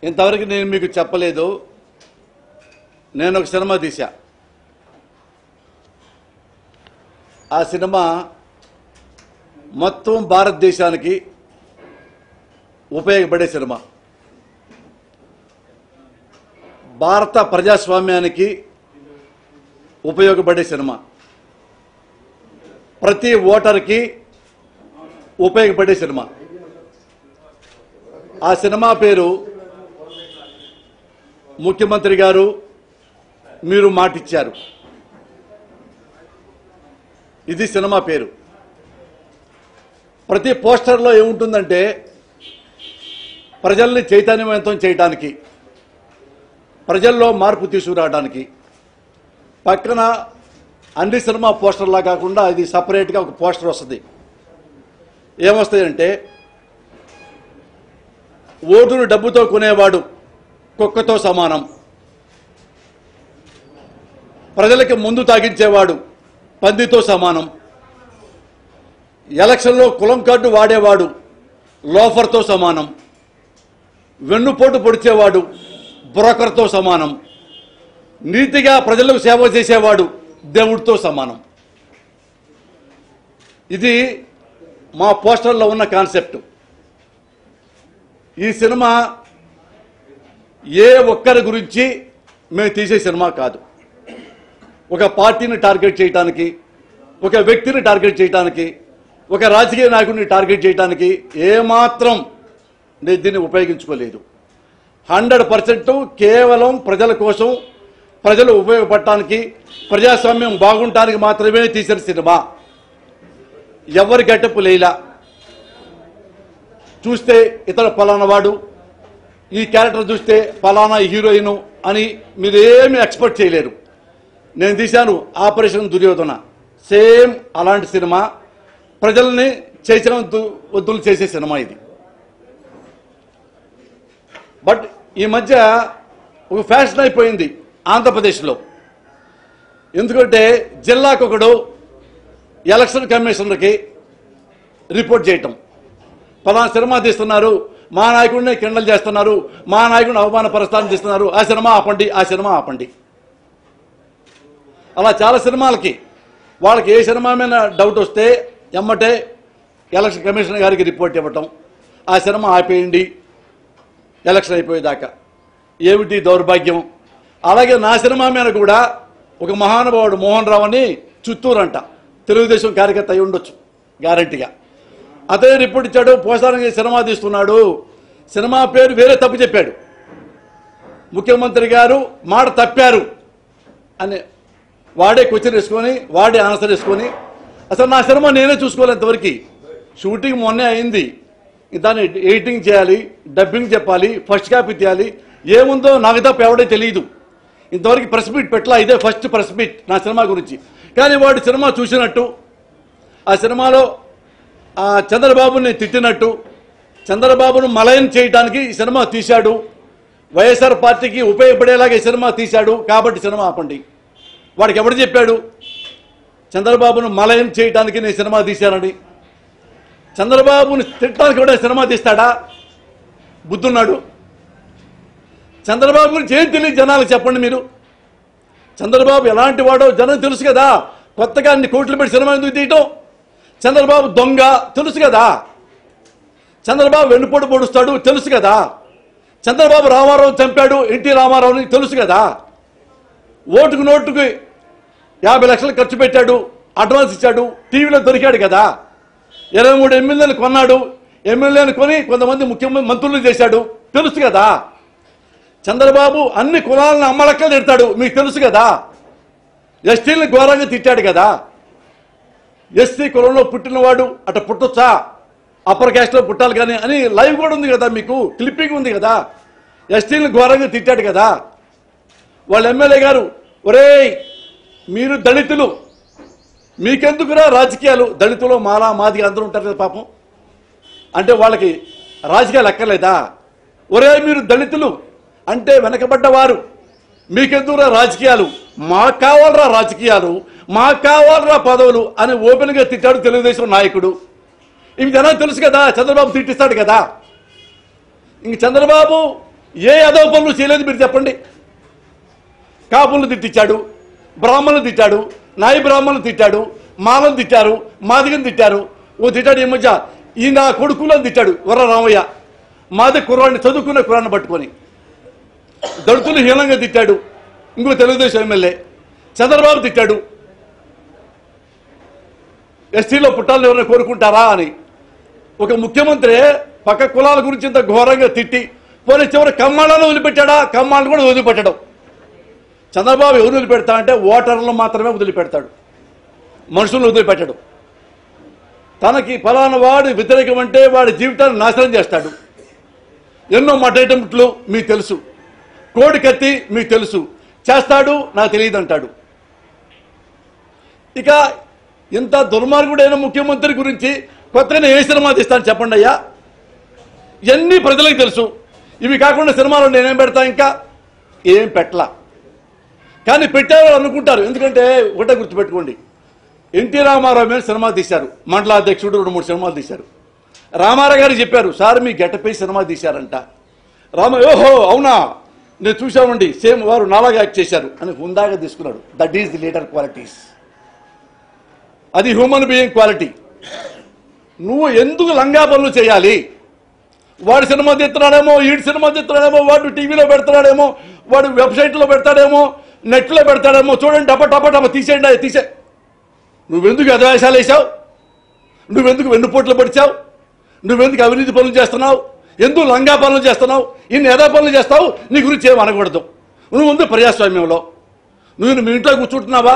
ఇంతవరకు నేను మీకు చెప్పలేదు. నేను ఒక సినిమా తీశా. ఆ సినిమా మొత్తం భారతదేశానికి ఉపయోగపడే సినిమా. భారత ప్రజాస్వామ్యానికి ఉపయోగపడే సినిమా. ప్రతి ఓటర్కి ఉపయోగపడే సినిమా. ఆ సినిమా పేరు ముఖ్యమంత్రి గారు మీరు మాటిచ్చారు. ఇది సినిమా పేరు. ప్రతి పోస్టర్లో ఏముంటుందంటే ప్రజల్ని చైతన్యవంతం చేయడానికి, ప్రజల్లో మార్పు తీసుకురావడానికి. పక్కన అన్ని సినిమా పోస్టర్లా కాకుండా ఇది సపరేట్గా ఒక పోస్టర్ వస్తుంది. ఏమొస్తాయంటే, ఓటును డబ్బుతో కొనేవాడు కుక్కతో సమానం, ప్రజలకి ముందు తాగించేవాడు పందితో సమానం, ఎలక్షన్లో కులం కార్డు వాడేవాడు లోఫర్తో సమానం, వెన్నుపోటు పొడిచేవాడు బ్రోకర్తో సమానం, నీతిగా ప్రజలకు సేవ చేసేవాడు దేవుడితో సమానం. ఇది మా పోస్టర్లో ఉన్న కాన్సెప్ట్. ఈ సినిమా ఏ ఒక్కరి గురించి మేము తీసే సినిమా కాదు. ఒక పార్టీని టార్గెట్ చేయడానికి, ఒక వ్యక్తిని టార్గెట్ చేయడానికి, ఒక రాజకీయ నాయకుడిని టార్గెట్ చేయడానికి ఏమాత్రం నేను దీన్ని ఉపయోగించుకోలేదు. 100% కేవలం ప్రజల కోసం, ప్రజలు ఉపయోగపడటానికి, ప్రజాస్వామ్యం బాగుంటానికి మాత్రమే తీసిన సినిమా. ఎవరి గెటప్ లేలా. చూస్తే ఇతర ఫలానా వాడు, ఈ క్యారెక్టర్ చూస్తే ఫలానా హీరోయిన్ అని మీరు ఏమి ఎక్స్పెక్ట్ చేయలేరు. నేను తీశాను ఆపరేషన్ దుర్యోధన. సేమ్ అలాంటి సినిమా. ప్రజల్ని చైతన్యవంతులు చేసే సినిమా ఇది. బట్ ఈ మధ్య ఒక ఫ్యాషన్ అయిపోయింది ఆంధ్రప్రదేశ్లో. ఎందుకంటే జిల్లాకొకడు ఎలక్షన్ కమిషనర్కి రిపోర్ట్ చేయటం, ఫలానా సినిమా తీస్తున్నారు, మా నాయకుడిని కిండల్ చేస్తున్నారు, మా నాయకుడిని అవమానపరుస్తాన్ని తీస్తున్నారు, ఆ సినిమా ఆపండి, ఆ సినిమా ఆపండి. అలా చాలా సినిమాలకి వాళ్ళకి ఏ సినిమా మీద డౌట్ వస్తే ఎమ్మటే ఎలక్షన్ కమిషనర్ గారికి రిపోర్ట్ ఇవ్వటం, ఆ సినిమా ఆపేయండి ఎలక్షన్ అయిపోయేదాకా. ఏమిటి దౌర్భాగ్యం. అలాగే నా సినిమా మీద కూడా ఒక మహానుభావుడు మోహన్ రావు అని చిత్తూరంట, తెలుగుదేశం కార్యకర్త అయి ఉండొచ్చు గ్యారంటీగా. అతనే రిపోర్ట్ ఇచ్చాడు, పోసానికి సినిమా తీస్తున్నాడు, సినిమా పేరు వేరే తప్పు చెప్పాడు, ముఖ్యమంత్రి గారు మాట తప్పారు అని వాడే క్వశ్చన్ వేసుకొని, వాడే ఆన్సర్ వేసుకొని, అసలు నా సినిమా నేనే చూసుకోవాలి. ఇంతవరకు షూటింగ్ మొన్నే అయింది, దాన్ని ఎడిటింగ్ చేయాలి, డబ్బింగ్ చెప్పాలి, ఫస్ట్ కాపీ తీయాలి, ఏముందో నాకు తప్ప ఎవడే తెలియదు. ఇంతవరకు ప్రెస్ మీట్ పెట్టలా, ఇదే ఫస్ట్ ప్రెస్ మీట్ నా సినిమా గురించి. కానీ వాడు సినిమా చూసినట్టు, ఆ సినిమాలో చంద్రబాబుని తిట్టినట్టు, చంద్రబాబును మలయం చేయడానికి ఈ సినిమా తీశాడు, వైఎస్ఆర్ పార్టీకి ఉపయోగపడేలాగా ఈ సినిమా తీశాడు కాబట్టి సినిమా ఆపండి. వాడికి ఎవడు చెప్పాడు చంద్రబాబును మలయం చేయడానికి నేను సినిమా తీశానని? చంద్రబాబుని తిట్టడానికి కూడా సినిమా తీస్తాడా? బుద్ధున్నాడు. చంద్రబాబు గురించి ఏం తెలియదు జనాలకు చెప్పండి మీరు. చంద్రబాబు ఎలాంటి వాడో జనం తెలుసు కదా. కొత్తగా అన్ని కోట్లు పెట్టి సినిమా ఎందుకు తీయటం? చంద్రబాబు దొంగ తెలుసు కదా. చంద్రబాబు వెన్నుపోటు పొడుస్తాడు తెలుసు కదా. చంద్రబాబు రామారావు చంపాడు, ఎన్టీ రామారావుని తెలుసు కదా. ఓటుకు నోటుకు 50 లక్షలు ఖర్చు పెట్టాడు, అడ్వాన్స్ ఇచ్చాడు, టీవీలో దొరికాడు కదా. 23 ఎమ్మెల్యేలు కొన్నాడు, ఎమ్మెల్యేలు కొని కొంతమంది ముఖ్యమంత్రి మంత్రులు చేశాడు తెలుసు కదా. చంద్రబాబు అన్ని కులాలను అమ్మలక్కలు తిడతాడు మీకు తెలుసు కదా. ఎస్టీలను ఘోరంగా తిట్టాడు కదా. ఎస్సీ కులంలో పుట్టినవాడు అట పుట్టొచ్చా, అప్పర్ క్యాస్ట్లో పుట్టాలి కానీ అని లైవ్ కూడా ఉంది కదా, మీకు క్లిప్పింగ్ ఉంది కదా. ఎస్టీలను ఘోరంగా తిట్టాడు కదా. వాళ్ళ ఎమ్మెల్యే గారు, ఒరేయ్ మీరు దళితులు, మీకెందుకురా రాజకీయాలు, దళితులు మాలా మాదిగా అందరూ ఉంటారు కదా పాపం, అంటే వాళ్ళకి రాజకీయాలు అక్కర్లేదా? ఒరే మీరు దళితులు అంటే వెనకబడ్డవారు, మీకెందుకురా రాజకీయాలు, మాకు కావాలరా రాజకీయాలు, మాకు కావాలరా పదవులు అని ఓపెన్గా తిట్టాడు తెలుగుదేశం నాయకుడు. ఇవి జనం తెలుసు కదా. చంద్రబాబు తిట్టిస్తాడు కదా. ఇంక చంద్రబాబు ఏ యాదవ పనులు చేయలేదు మీరు చెప్పండి. కాపులను తిట్టించాడు, బ్రాహ్మణులు తిట్టాడు, నాయి బ్రాహ్మణులు తిట్టాడు, మాలను తిట్టారు, మాదిగని తిట్టారు. ఓ తిట్టాడు ఈ మధ్య ఈ నా కొడుకులను తిట్టాడు వర్ర రామయ్య. మాది కుర్రాన్ని చదువుకున్న కుర్రాన్ని పట్టుకొని దళితులు హీనంగా తిట్టాడు. ఇంకో తెలుగుదేశం ఎమ్మెల్యే చంద్రబాబు తిట్టాడు. ఎస్టీలో పుట్టాలని ఎవరైనా కోరుకుంటారా అని ఒక ముఖ్యమంత్రి పక్క కులాల గురించి ఇంత ఘోరంగా తిట్టి పోనీ చివరి కమ్మాళ్ళను వదిలిపెట్టాడా? కమ్మాళ్ళను కూడా వదిలిపెట్టడం. చంద్రబాబు ఎవరు వదిలిపెడతా అంటే ఓటర్లను మాత్రమే వదిలిపెడతాడు, మనుషులను వదిలిపెట్టడు. తనకి ఫలానా వాడు వ్యతిరేకం అంటే వాడి జీవితాన్ని నాశనం చేస్తాడు. ఎన్నో మటైటమ్లు మీకు తెలుసు, కోడి కత్తి మీకు తెలుసు, చేస్తాడు నాకు తెలియదు అంటాడు. ఇక ఇంత దుర్మార్గుడైన ముఖ్యమంత్రి గురించి కొత్తగా ఏ సినిమా తీస్తాను చెప్పండి అయ్యా? ఇవన్నీ ప్రజలకు తెలుసు. ఇవి కాకుండా సినిమాలో నేనేం పెడతా? ఇంకా ఏం పెట్టలా. కానీ పెట్టారు అనుకుంటారు. ఎందుకంటే ఒకటే గుర్తుపెట్టుకోండి, ఎన్టీ రామారావు మీద సినిమా తీశారు, మండలాధ్యక్షుడు 2-3 సినిమాలు తీశారు. రామారావు గారు చెప్పారు, సార్ మీ గెటపై సినిమా తీశారంట. ఓహో అవునా, నేను చూసామండి, సేమ్ వారు నాలాగా యాక్ట్ చేశారు అని హుందాగా తీసుకున్నాడు. That is the leader qualities. అది హ్యూమన్ బీయింగ్ క్వాలిటీ. నువ్వు ఎందుకు లంగా పనులు చేయాలి? వాడు సినిమా తీస్తున్నాడేమో, ఈడు సినిమా తీస్తున్నాడేమో, వాడు టీవీలో పెడతాడేమో, వాడు వెబ్సైట్లో పెడతాడేమో, నెట్లో పెడతాడేమో, చూడండి టప టప టప తీసేయండి తీసే. నువ్వెందుకు అధవేశాలు వేసావు? నువ్వెందుకు వెన్నుపోట్లు పడిచావు? నువ్వెందుకు అవినీతి పనులు చేస్తున్నావు? ఎందుకు లంగా పనులు చేస్తున్నావు? ఇన్ని ఎదా పనులు చేస్తావు? నీ గురించి ఏం అనకూడదు. నువ్వు ఉంది ప్రజాస్వామ్యంలో. నువ్వు మీ ఇంట్లో కూర్చుంటున్నావా?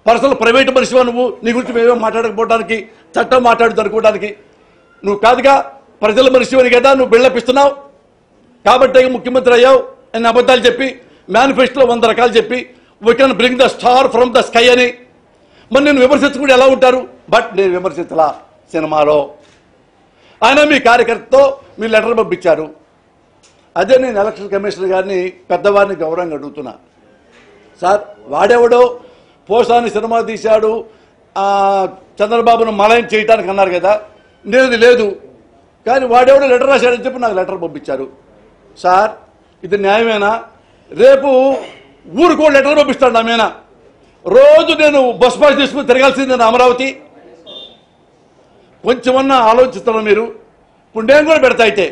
పర్సనల్ ప్రైవేట్ మనిషివా నువ్వు? నీ గురించి మేమేం మాట్లాడకపోవడానికి, చట్టం మాట్లాడుతూ అనుకోవడానికి నువ్వు కాదుగా. ప్రజల మనిషివని కదా నువ్వు బిల్డపిస్తున్నావు. కాబట్టి ముఖ్యమంత్రి అయ్యావు అని అబద్ధాలు చెప్పి, మేనిఫెస్టోలో 100 రకాలు చెప్పి we can bring the star from the sky అని. మరి నేను విమర్శించుకుంటే ఎలా ఉంటారు? బట్ నేను విమర్శించలా. సినిమాలో ఆయన మీ కార్యకర్తతో మీ లెటర్ పంపించారు. అదే నేను ఎలక్షన్ కమిషనర్ గారిని, పెద్దవారిని గౌరవంగా అడుగుతున్నా. సార్ వాడెవడో పోసాని సినిమా తీశాడు, చంద్రబాబును మలయం చేయటానికి అన్నారు కదా, నేను లేదు. కానీ వాడెవడో లెటర్ రాశాడని చెప్పి నాకు లెటర్ పంపించారు. సార్ ఇది న్యాయమేనా? రేపు ఊరుకో లెటర్ పంపిస్తాడు నా మీద. రోజు నేను బస్ పాస్ తీసుకుని తిరగాల్సింది నా అమరావతి. కొంచెమన్నా ఆలోచిస్తున్నాను మీరు. ఇప్పుడు నేను కూడా పెడతా. అయితే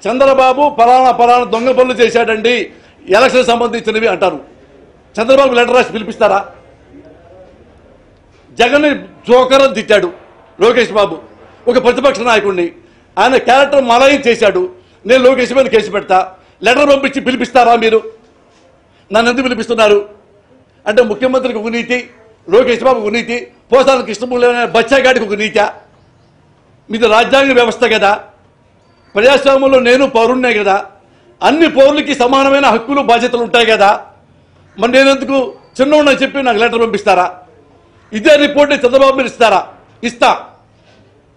చంద్రబాబు పలానా దొంగ పనులు చేశాడండి ఎలక్షన్ సంబంధించినవి అంటారు. చంద్రబాబు లెటర్ రాసి పిలిపిస్తారా? జగన్ జోకరం తిట్టాడు లోకేష్ బాబు, ఒక ప్రతిపక్ష నాయకుడిని. ఆయన క్యారెక్టర్ మలయం చేశాడు. నేను లోకేష్ మీద కేసు పెడతా. లెటర్ పంపించి పిలిపిస్తారా మీరు? నన్ను ఎందుకు పిలిపిస్తున్నారు అంటే ముఖ్యమంత్రికి ఒక నీతి, లోకేష్ బాబుకు ఒక నీతి, పోసాల కృష్ణమూర్తి బచ్చాగాడికి ఒక నీతి. మీది రాజ్యాంగ వ్యవస్థ కదా, ప్రజాస్వామ్యంలో నేను పౌరుణ్ణే కదా, అన్ని పౌరులకి సమానమైన హక్కులు బాధ్యతలు ఉంటాయి కదా. మరి నేనెందుకు చిన్నోడని చెప్పి నాకు లెటర్ పంపిస్తారా? ఇదే రిపోర్ట్ని చంద్రబాబు మీరు ఇస్తారా? ఇస్తా.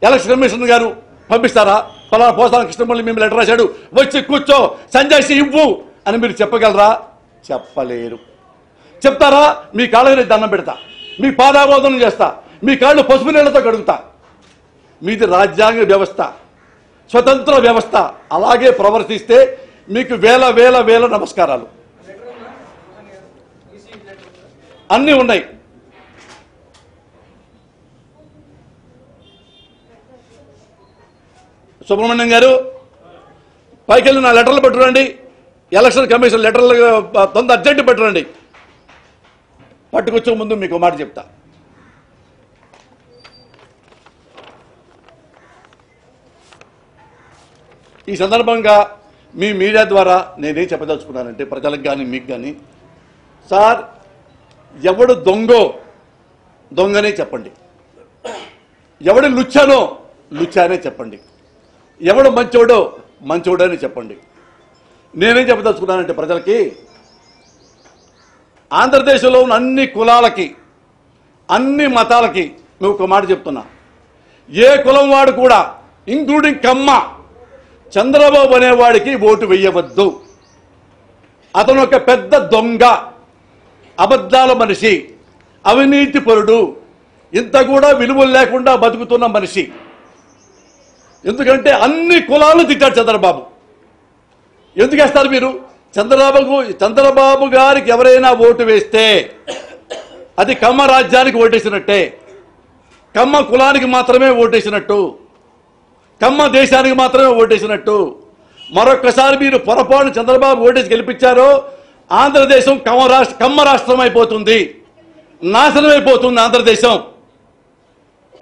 ఎలక్షన్ కమిషనర్ గారు పంపిస్తారా? పలానా పోసాల కృష్ణమూర్తి మేము లెటర్ రాశాడు, వచ్చి కూర్చో సంజాయిషి ఇవ్వు అని మీరు చెప్పగలరా? చెప్పలేరు. చెప్తారా? మీ కాళ్ళకి దండం పెడతా, మీ పాదాబోధన చేస్తా, మీ కాళ్ళు పసుపు నీళ్లతో కడుగుతా. మీది రాజ్యాంగ వ్యవస్థ, స్వతంత్ర వ్యవస్థ. అలాగే ప్రవర్తిస్తే మీకు వేల వేల వేల నమస్కారాలు. అన్నీ ఉన్నాయి. సుబ్రహ్మణ్యం గారు పైకి వెళ్ళి నా లెటర్లు పెట్టురండి, ఎలక్షన్ కమిషన్ లెటర్లు తొందర అర్జెంట్ పెట్టురండి. పట్టుకొచ్చే ముందు మీకు మాట చెప్తా. ఈ సందర్భంగా మీ మీడియా ద్వారా నేనేం చెప్పదలుచుకున్నానంటే ప్రజలకు కానీ మీకు కానీ, సార్ ఎవడు దొంగో దొంగనే చెప్పండి, ఎవడు లుచ్చానో లుచ్చానే చెప్పండి, ఎవడు మంచోడో మంచోడని చెప్పండి. నేనేం చెప్పదలుచుకున్నానంటే ప్రజలకి, ఆంధ్రదేశంలో ఉన్న అన్ని కులాలకి, అన్ని మతాలకి మేము ఒక మాట చెప్తున్నా. ఏ కులం వాడు కూడా ఇంక్లూడింగ్ కమ్మ చంద్రబాబు అనేవాడికి ఓటు వెయ్యవద్దు. అతను ఒక పెద్ద దొంగ, అబద్ధాల మనిషి, అవినీతి పరుడు, ఇంత కూడా విలువలు లేకుండా బతుకుతున్న మనిషి. ఎందుకంటే అన్ని కులాలు తిట్టాడు చంద్రబాబు. ఎందుకు వేస్తారు మీరు? చంద్రబాబు గారికి ఎవరైనా ఓటు వేస్తే అది కమ్మ రాజ్యానికి ఓటేసినట్టే, కమ్మ కులానికి మాత్రమే ఓటేసినట్టు, కమ్మ దేశానికి మాత్రమే ఓటేసినట్టు. మరొక్కసారి మీరు పొరపాటు చంద్రబాబు ఓటేసి గెలిపించారో ఆంధ్రదేశం కమ్మ రాష్ట్రం అయిపోతుంది, నాశనం అయిపోతుంది ఆంధ్రదేశం.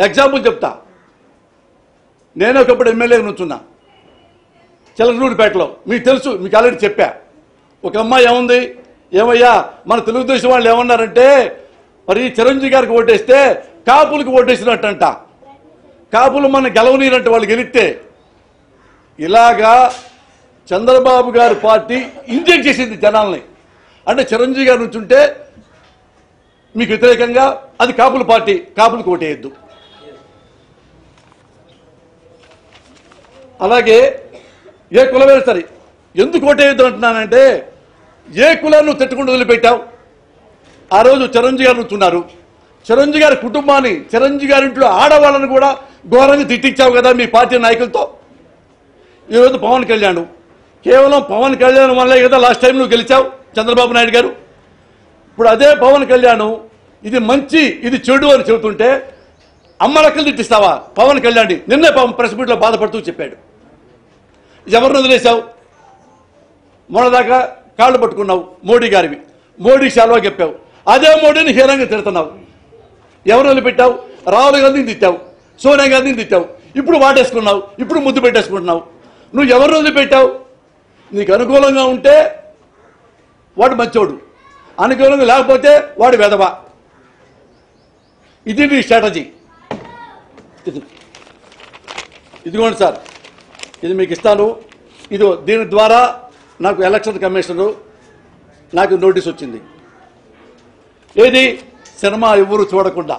ఎగ్జాంపుల్ చెప్తా. నేను ఒకప్పుడు ఎమ్మెల్యే నుంచున్నా చిలకలూరిపేటలో. మీకు తెలుసు, మీకు ఆల్రెడీ చెప్పా. ఒక అమ్మాయి ఏముంది, ఏమయ్యా మన తెలుగుదేశం వాళ్ళు ఏమన్నారంటే, మరి చిరంజీవి గారికి ఓటేస్తే కాపులకు ఓటేసినట్టంట, కాపులు మన గెలవనీరంటే వాళ్ళు గెలిస్తే. ఇలాగా చంద్రబాబు గారి పార్టీ ఇంజెక్ట్ చేసింది జనాల్ని. అంటే చిరంజీవి గారి నుంచి ఉంటే మీకు వ్యతిరేకంగా అది కాపుల పార్టీ, కాపులకు ఓటేయద్దు. అలాగే ఏ కులమైనా సరే ఎందుకు ఓటేయద్దు అంటున్నానంటే, ఏ కులాన్ని తిట్టుకుంటూ వదిలిపెట్టావు? ఆ రోజు చిరంజీవి గారు నుంచున్నారు. చిరంజీవి గారి కుటుంబాన్ని, చిరంజీవి గారి ఇంట్లో ఆడవాళ్ళని కూడా ఘోరంగా తిట్టించావు కదా మీ పార్టీ నాయకులతో. ఈరోజు పవన్ కళ్యాణ్, కేవలం పవన్ కళ్యాణ్ వల్లే కదా లాస్ట్ టైం నువ్వు గెలిచావు చంద్రబాబు నాయుడు గారు. ఇప్పుడు అదే పవన్ కళ్యాణ్ ఇది మంచి ఇది చెడు అని చెబుతుంటే అమ్మ లెక్కలు తిట్టిస్తావా పవన్ కళ్యాణ్? నిన్నే ప్రెస్ మీట్లో బాధపడుతూ చెప్పాడు. ఎవరిని వదిలేశావు? మొన్నదాకా కాళ్ళు పట్టుకున్నావు మోడీ గారివి, మోడీ శాలువా చెప్పావు. అదే మోడీని హీనంగా తిడుతున్నావు. ఎవరు వదిలిపెట్టావు? రాహుల్ గాంధీని తిట్టావు, సోనియా గాంధీని తిట్టావు, ఇప్పుడు వాటేసుకున్నావు, ఇప్పుడు ముద్దు పెట్టేసుకుంటున్నావు. నువ్వు ఎవరిని వదిలిపెట్టావు? నీకు అనుకూలంగా ఉంటే వాడు మంచోడు, అనుకూలంగా లేకపోతే వాడు వెధవ. ఇది నీ స్ట్రాటజీ. ఇదిగోండి సార్, ఇది మీకు ఇస్తాను. ఇదో దీని ద్వారా నాకు ఎలక్షన్ కమిషనరు నాకు నోటీస్ వచ్చింది. ఏది సినిమా ఎవరు చూడకుండా,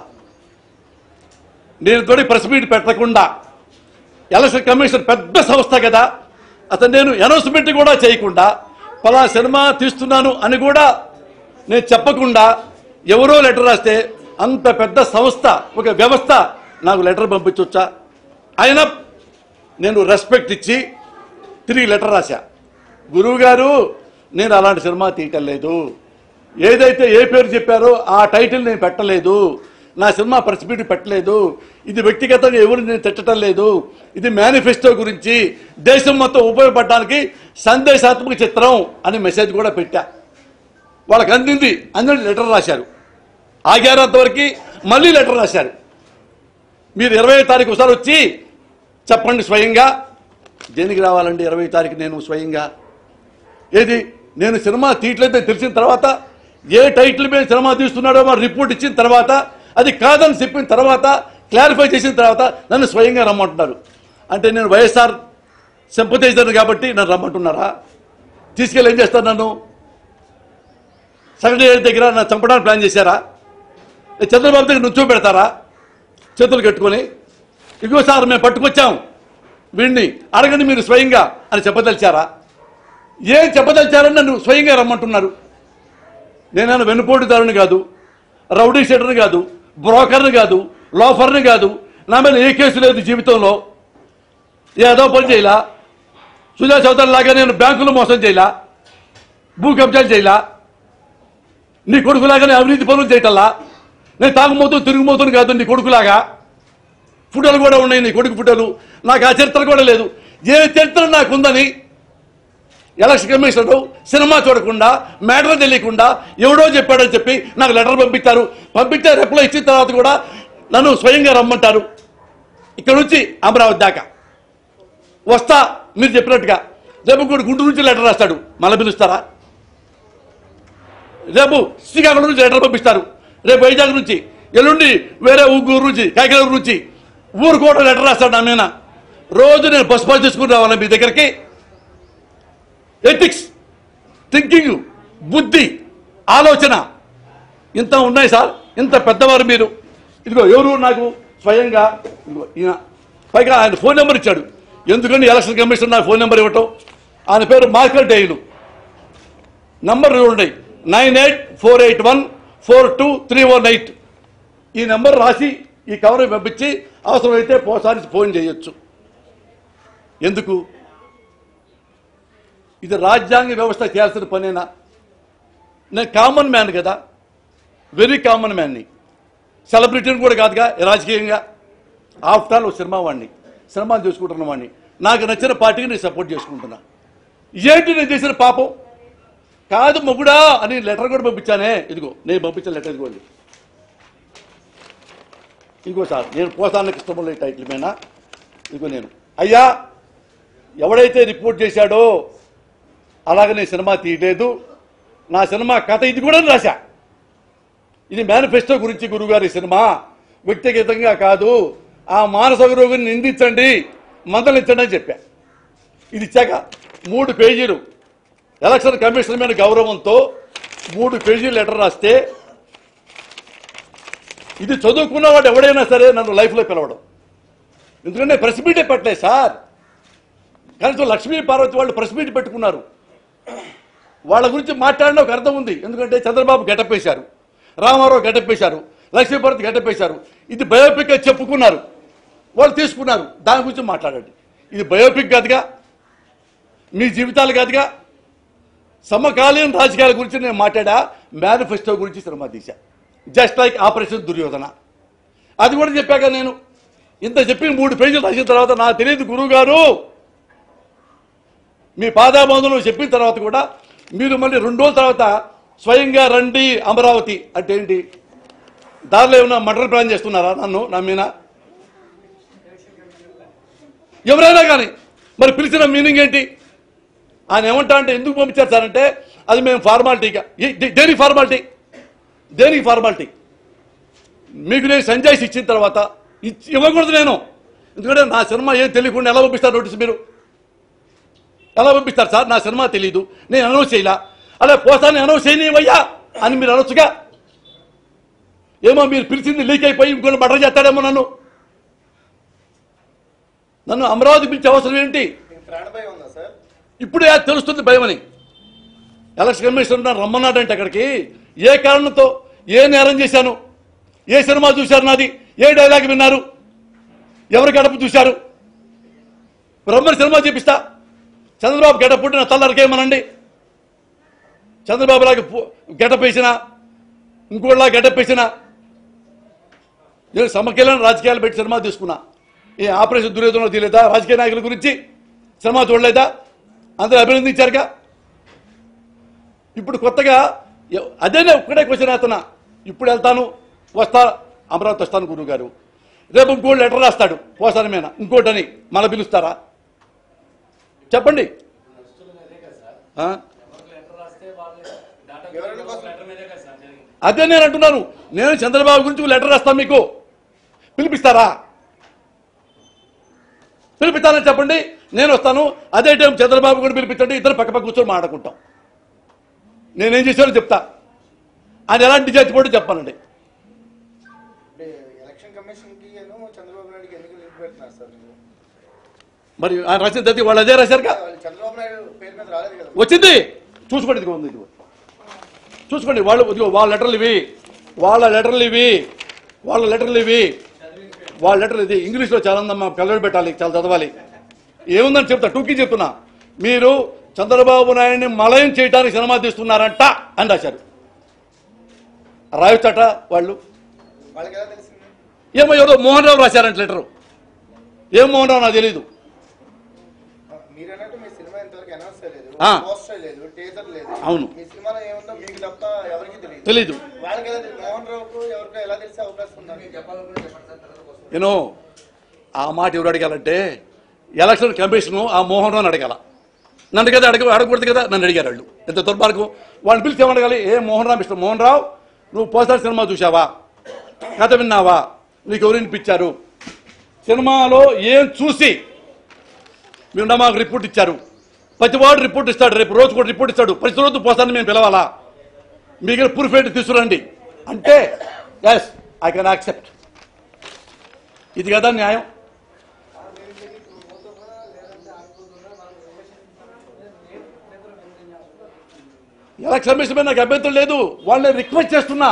నేను తోటి ప్రెస్ మీట్ పెట్టకుండా, ఎలక్షన్ కమిషన్ పెద్ద సంస్థ కదా, అతను నేను అనౌన్స్మెంట్ కూడా చేయకుండా పలా సినిమా తీస్తున్నాను అని కూడా నేను చెప్పకుండా ఎవరో లెటర్ రాస్తే అంత పెద్ద సంస్థ, ఒక వ్యవస్థ నాకు లెటర్ పంపించవచ్చా? అయినా నేను రెస్పెక్ట్ ఇచ్చి తిరిగి లెటర్ రాశా. గురువు గారు, నేను అలాంటి సినిమా తీయటం లేదు, ఏదైతే ఏ పేరు చెప్పారో ఆ టైటిల్ నేను పెట్టలేదు, నా సినిమా ప్రెస్ మీట్ పెట్టలేదు, ఇది వ్యక్తిగతంగా ఎవరు నేను తిట్టడం లేదు, ఇది మేనిఫెస్టో గురించి దేశం మొత్తం ఉపయోగపడడానికి సందేశాత్మక చిత్రం అని మెసేజ్ కూడా పెట్టా. వాళ్ళకి అందింది, అందరూ లెటర్ రాశారు. ఆగారంతవరకు మళ్ళీ లెటర్ రాశారు. మీరు 20వ తారీఖు ఒకసారి వచ్చి చెప్పండి స్వయంగా. దేనికి రావాలండి 20వ తారీఖు నేను స్వయంగా? ఏది నేను సినిమా తీయట్లేదని తెలిసిన తర్వాత, ఏ టైటిల్ మీద సినిమా తీస్తున్నాడో మరి రిపోర్ట్ ఇచ్చిన తర్వాత, అది కాదని చెప్పిన తర్వాత, క్లారిఫై చేసిన తర్వాత నన్ను స్వయంగా రమ్మంటున్నారు. అంటే నేను వైఎస్ఆర్ సింపథైజర్ కాబట్టి నన్ను రమ్మంటున్నారా? తీసుకెళ్ళి ఏం చేస్తారు? నన్ను సెక్రటరీ దగ్గర నన్ను చంపడానికి ప్లాన్ చేశారా? చంద్రబాబు దగ్గర నుంచో పెడతారా చేతులు కట్టుకొని? ఇదిగో సార్ మేము పట్టుకొచ్చాం వీడిని, అడగండి మీరు స్వయంగా అని చెప్పదలిచారా? ఏం చెప్పదలిచారని నన్ను స్వయంగా రమ్మంటున్నారు. నేనైనా వెన్నుపోటుదారుని కాదు, రౌడీ షీటర్ని కాదు, బ్రోకర్ని కాదు, లోఫర్ని కాదు. నా మీద ఏ కేసు లేదు జీవితంలో. ఏదో పని చేయలా. సుజా చౌదరి లాగా నేను బ్యాంకులు మోసం చేయలా, భూ కబ్జాలు చేయలా, నీ కొడుకులాగానే అవినీతి పనులు చేయటల్లా. నేను తాగుమోతూ తిరుగుమోతుని కాదు నీ కొడుకులాగా. ఫోటోలు కూడా ఉన్నాయి నీ కొడుకు ఫోటోలు. నాకు ఆ చరిత్ర కూడా లేదు. ఏ చరిత్ర నాకుందని ఎలక్షన్ కమిషనరు సినిమా చూడకుండా, మ్యాటర్ తెలియకుండా ఎవడో చెప్పాడని చెప్పి నాకు లెటర్ పంపించారు. పంపించే రిప్లై ఇచ్చిన తర్వాత కూడా నన్ను స్వయంగా రమ్మంటారు. ఇక్కడ నుంచి అమరావతి దాకా వస్తా మీరు చెప్పినట్టుగా. రేపు కూడా గుంటూరు నుంచి లెటర్ రాస్తాడు, మళ్ళీ పిలుస్తారా? రేపు శ్రీకాకుళం నుంచి లెటర్ పంపిస్తారు, రేపు వైజాగ్ నుంచి, ఎల్లుండి వేరే ఊరు నుంచి, కాకినాడ నుంచి ఊరు కూడా లెటర్ రాస్తాడు నా మీద. రోజు నేను బస్ పాస్ చేసుకుని రావాలి మీ దగ్గరికి. ఎథిక్స్, థింకింగ్, బుద్ధి, ఆలోచన ఇంత ఉన్నాయి సార్. ఇంత పెద్దవారు మీరు. ఇదిగో ఎవరు నాకు స్వయంగా ఈయన, పైగా ఆయన ఫోన్ నెంబర్ ఇచ్చాడు. ఎందుకని ఎలక్షన్ కమిషన్ నాకు ఫోన్ నెంబర్ ఇవ్వటం? ఆయన పేరు మార్కెట్ డైలు. నంబర్ ఉన్నాయి 9848142318. ఈ నెంబర్ రాసి ఈ కవర్ పంపించి అవసరమైతే పోసారి ఫోన్ చేయొచ్చు. ఎందుకు? ఇది రాజ్యాంగ వ్యవస్థ చేయాల్సిన పనేనా? నేను కామన్ మ్యాన్ కదా, వెరీ కామన్ మ్యాన్ని, సెలబ్రిటీని కూడా కాదుగా రాజకీయంగా. ఆఫ్టర్ ఆల్ సినిమా వాడిని, సినిమాలు చేసుకుంటున్న వాడిని, నాకు నచ్చిన పార్టీకి నేను సపోర్ట్ చేసుకుంటున్నా. ఏంటి నేను చేసిన పాపం? కాదు మొగుడా అని లెటర్ కూడా పంపించానే. ఇదిగో నేను పంపించిన లెటర్ ఇదిగోండి. ఇదిగో సార్, నేను పోసానికి ఇష్టం టైటిల్ మీద ఇదిగో నేను, అయ్యా ఎవడైతే రిపోర్ట్ చేశాడో అలాగే నేను సినిమా తీయలేదు, నా సినిమా కథ ఇది కూడా రాశా. ఇది మేనిఫెస్టో గురించి గురుగారి సినిమా, వ్యక్తిగతంగా కాదు. ఆ మానసిక రోగిని నిందించండి, మందలించండి అని చెప్పా. ఇది ఇచ్చాక 3 పేజీలు ఎలక్షన్ కమిషన్ మీద గౌరవంతో 3 పేజీలు లెటర్ రాస్తే, ఇది చదువుకున్నవాడు ఎవడైనా సరే నన్ను లైఫ్లో పిలవడం. ఎందుకంటే ప్రెస్ మీటే పెట్టలేదు సార్. కనీసం లక్ష్మీ పార్వతి వాళ్ళు ప్రెస్ మీట్ పెట్టుకున్నారు. వాళ్ళ గురించి మాట్లాడిన ఒక అర్థం ఉంది. ఎందుకంటే చంద్రబాబు గెటప్ వేశారు, రామారావు గెటప్ వేశారు, లక్ష్మీ పార్వతి గెటప్ వేశారు. ఇది బయోపిక్ అని చెప్పుకున్నారు, వాళ్ళు తీసుకున్నారు. దాని గురించి మాట్లాడండి. ఇది బయోపిక్ కాదుగా, మీ జీవితాలు కాదుగా. సమకాలీన రాజకీయాల గురించి నేను మాట్లాడా, మేనిఫెస్టో గురించి సినిమా తీశా. Just like operation Duryodhana. అది కూడా చెప్పాక నేను ఇంత చెప్పి 3 పేజీలు రాసిన తర్వాత నాకు తెలియదు గురువు గారు, మీ పాదాబంధులు చెప్పిన తర్వాత కూడా మీరు మళ్ళీ 2 రోజుల తర్వాత స్వయంగా రండి అమరావతి అంటే ఏంటి? దారిలో ఏమన్నా మర్డర్ ప్లాన్ చేస్తున్నారా నన్ను, నా మీద? ఎవరైనా కానీ మరి పిలిచిన మీనింగ్ ఏంటి? ఆయన ఏమంటా అంటే ఎందుకు పంపించారు సార్ అంటే, అది మేము ఫార్మాలిటీగా. దేనికి ఫార్మాలిటీ? దేనికి ఫార్మాలిటీ? మీకు నేను సంజాయిస్ ఇచ్చిన తర్వాత ఇవ్వకూడదు నేను. ఎందుకంటే నా సినిమా ఏం తెలియకుండా ఎలా పంపిస్తారు నోటీస్? మీరు ఎలా పంపిస్తారు సార్? నా సినిమా తెలీదు, నేను అనౌన్స్ చేయలా. అలా పోతాను అనౌన్స్ చేయనివయ్యా అని మీరు అనొచ్చుగా. ఏమో మీరు పిలిచింది లీక్ అయిపోయి ఇంకొన్ని మర్డర్ చేస్తాడేమో నన్ను. అమరావతి పిలిచే అవసరం ఏంటి? ఇప్పుడే తెలుస్తుంది భయం అని. ఎలక్షన్ కమిషన్ రమ్మన్నాడంటే అక్కడికి ఏ కారణంతో, ఏ నేరం చేశాను, ఏ సినిమా చూశారు నాది, ఏ డైలాగ్ విన్నారు, ఎవరి గడప చూశారు? రమ్మని సినిమా చూపిస్తా. చంద్రబాబు గెటప్ పుట్టిన తల్లరికేమనండి. చంద్రబాబు లాగా గెటప్ వేసినా, ఇంకోలా గెటప్ వేసినా, నేను సమకాలీన రాజకీయాలు పెట్టి సినిమా తీసుకున్నా. ఈ ఆపరేషన్ దుర్యోధన తీయలేదా? రాజకీయ నాయకుల గురించి సినిమా చూడలేదా? అందరూ అభినందించారుగా. ఇప్పుడు కొత్తగా అదేనే ఒక్కడే క్వశ్చన్ వేస్తున్నా. ఇప్పుడు వెళ్తాను, వస్తా, అమరావతి వస్తాను గురువు గారు. రేపు ఇంకోటి లెటర్ రాస్తాడు పోసాని మీద, ఇంకోటని మళ్ళీ పిలుస్తారా? చెప్పండి. అదే నేను అంటున్నాను. నేను చంద్రబాబు గురించి లెటర్ రాస్తాను, మీకు పిలిపిస్తారా? పిలిపిస్తానని చెప్పండి, నేను వస్తాను. అదే టైం చంద్రబాబు కూడా పిలిపించండి, ఇద్దరు పక్క కూర్చొని మాట్లాడుకుంటాం. నేనేం చేశానో చెప్తా. ఆయన ఎలాంటి చచ్చిపోవడం చెప్పానండి. మరి ఆయన రాసిన తగ్గి వాళ్ళు అదే రాశారుగా. వచ్చింది చూసుకోండి, ఇదిగో ఉంది, ఇదిగో చూసుకోండి. వాళ్ళు ఇదిగో వాళ్ళ లెటర్లు ఇవి, వాళ్ళ లెటర్లు ఇవి, వాళ్ళ లెటర్లు ఇవి, వాళ్ళ లెటర్లు ఇది. ఇంగ్లీష్లో చాలా ఉందమ్మా, కలర్ పెట్టాలి, చాలా చదవాలి. ఏముందని చెప్తా, టూకీ చెప్తున్నా. మీరు చంద్రబాబు నాయుడిని మలయం చేయడానికి సినిమా తీస్తున్నారంట అని రాశారు. రాయొచ్చట వాళ్ళు. ఏమో ఎవరో మోహన్ రావు రాశారంట లెటరు. ఏం మోహన్ రావు నాకు తెలీదు. అవును, తెలీదు. నేను ఆ మాట ఎవరు అడగాలంటే ఎలక్షన్ కమిషన్ ఆ మోహన్ రావుని అడగాల. నన్ను కదా అడగకూడదు కదా, నన్ను అడిగారు వాళ్ళు. ఎంత దుర్మార్గం. వాళ్ళని పిలిచి ఏమడగాలి? ఏ మోహన్ రావు, మిస్టర్ మోహన్ రావు, నువ్వు పోస్టర్ సినిమా చూసావా, కథ విన్నావా, నీకు ఎవరు వినిపించారు, సినిమాలో ఏం చూసి మీరు మాకు రిపోర్ట్ ఇచ్చారు? ప్రతివాడు రిపోర్ట్ ఇస్తాడు, రేపు రోజు కూడా రిపోర్ట్ ఇస్తాడు. ప్రతి రోజు పోస్తాను మేము పిలవాలా? మీకు ప్రూఫ్ ఏంటి తీసుకురండి అంటే ఎస్ ఐ కెన్ యాక్సెప్ట్. ఇది కదా న్యాయం. ఎలక్షన్ కమిషన్ మీద నాకు అభ్యంతరం లేదు. వాళ్ళని రిక్వెస్ట్ చేస్తున్నా.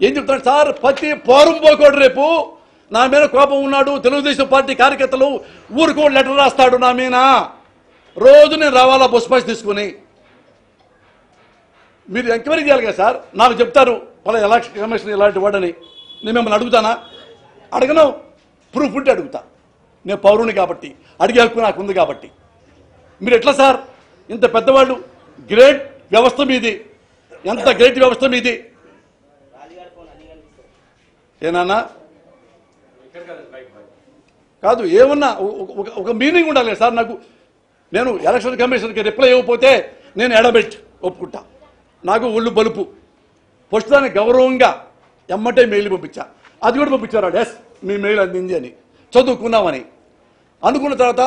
ఏం చెప్తాడు సార్, ప్రతి పోరం పోకోడు రేపు నా మీద కోపం ఉన్నాడు, తెలుగుదేశం పార్టీ కార్యకర్తలు ఊరుకో లెటర్ రాస్తాడు నా మీద, రోజు నేను రావాలా బస్ పాస్ తీసుకుని? మీరు ఎంక్వైరీ చేయాలి కదా సార్. నాకు చెప్తారు వాళ్ళ ఎలక్షన్ కమిషన్ ఇలాంటి వాడని. నేను మిమ్మల్ని అడుగుతానా? అడగను. ప్రూఫ్ ఉంటే అడుగుతా. నేను పౌరుని కాబట్టి, అడిగే హక్కు నాకు ఉంది కాబట్టి. మీరు ఎట్లా సార్ ఇంత పెద్దవాళ్ళు? గ్రేట్ వ్యవస్థ మీది. ఎంత గ్రేట్ వ్యవస్థ మీది ఏనాన్నా? కాదు, ఏమన్నా ఒక మీనింగ్ ఉండాలి సార్ నాకు. నేను ఎలక్షన్ కమిషన్కి రిప్లై ఇవ్వకపోతే నేను ఎడబెట్టి ఒప్పుకుంటా. నాకు ఒళ్ళు బలుపు. ఫస్ట్ దానికి గౌరవంగా ఎమ్మటే మెయిల్ పంపించా. అది కూడా పంపించారు. ఎస్, మీ మెయిల్ అందింది అని, చదువుకున్నామని అనుకున్న తర్వాత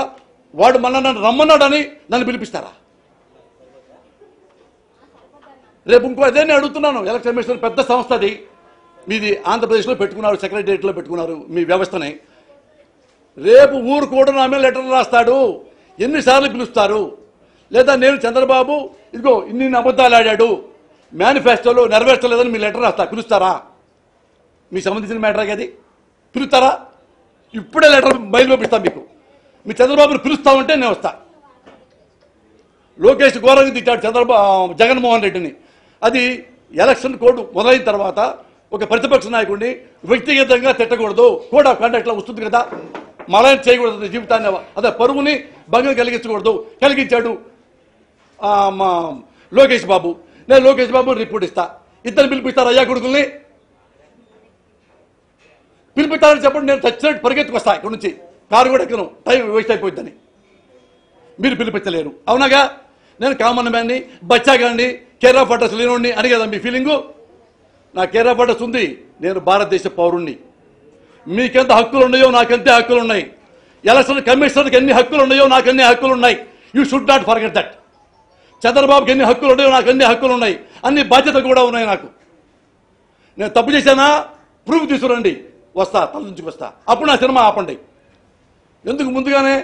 వాడు మళ్ళీ నన్ను రమ్మన్నాడని నన్ను పిలిపిస్తారా? రేపు ఇంకో అదే నేను అడుగుతున్నాను. ఎలక్షన్ కమిషన్ పెద్ద సంస్థ అది. మీది ఆంధ్రప్రదేశ్లో పెట్టుకున్నారు, సెక్రటరియట్లో పెట్టుకున్నారు మీ వ్యవస్థని. రేపు ఊరు కూడా నా మీద లెటర్ రాస్తాడు. ఎన్నిసార్లు పిలుస్తారు? లేదా నేను చంద్రబాబు ఇదిగో ఇన్ని అబద్ధాలు ఆడాడు, మేనిఫెస్టోలో నెరవేర్చలేదని మీ లెటర్ రాస్తా. పిలుస్తారా? మీ సంబంధించిన మ్యాటర్ అది. పిలుస్తారా? ఇప్పుడే లెటర్ బయలు పంపిస్తాను మీకు. మీ చంద్రబాబుని పిలుస్తామంటే నేను వస్తా. లోకేష్ ఘోరంగా తిట్టాడు జగన్మోహన్ రెడ్డిని. అది ఎలక్షన్ కోడ్ మొదలైన తర్వాత ఒక ప్రతిపక్ష నాయకుడిని వ్యక్తిగతంగా తిట్టకూడదు, కోడ్ ఆఫ్ కండక్ట్లో వస్తుంది కదా. మలయం చేయకూడదు జీవితాన్ని, అదే పరువుని భంగం కలిగించకూడదు. కలిగించాడు మా లోకేష్ బాబు. నేను లోకేష్ బాబు రిపోర్ట్ ఇస్తా. ఇద్దరు పిలిపిస్తారు అయ్యా కొడుకుల్ని. పిలిపిస్తారని చెప్పండి. నేను చచ్చినట్టు పరిగెత్తుకు వస్తా ఇక్కడ నుంచి. కారు కూడా ఎక్కను, టైం వేస్ట్ అయిపోయిందని. మీరు పిలిపించలేరు. అవునాగా? నేను కామన్ మ్యాన్ని, బచ్చాగాన్ని, కేర్ ఆఫ్ అడ్రస్ లేనుడిని అని కదా మీ ఫీలింగు. నా కేర్ ఆఫ్ అడ్రస్ ఉంది. నేను భారతదేశ పౌరుణ్ణి. మీకెంత హక్కులు ఉన్నాయో నాకెంతే హక్కులు ఉన్నాయి. ఎలక్షన్ కమిషనర్కి ఎన్ని హక్కులు ఉన్నాయో నాకు ఎన్ని హక్కులు ఉన్నాయి. You should not forget that. చంద్రబాబుకి ఎన్ని హక్కులు ఉన్నాయో నాకు అన్ని హక్కులు ఉన్నాయి. అన్ని బాధ్యతలు కూడా ఉన్నాయి నాకు. నేను తప్పు చేశానా? ప్రూఫ్ తీసుకురండి, వస్తా, తల నుంచి వస్తా. అప్పుడు నా సినిమా ఆపండి. ఎందుకు ముందుగానే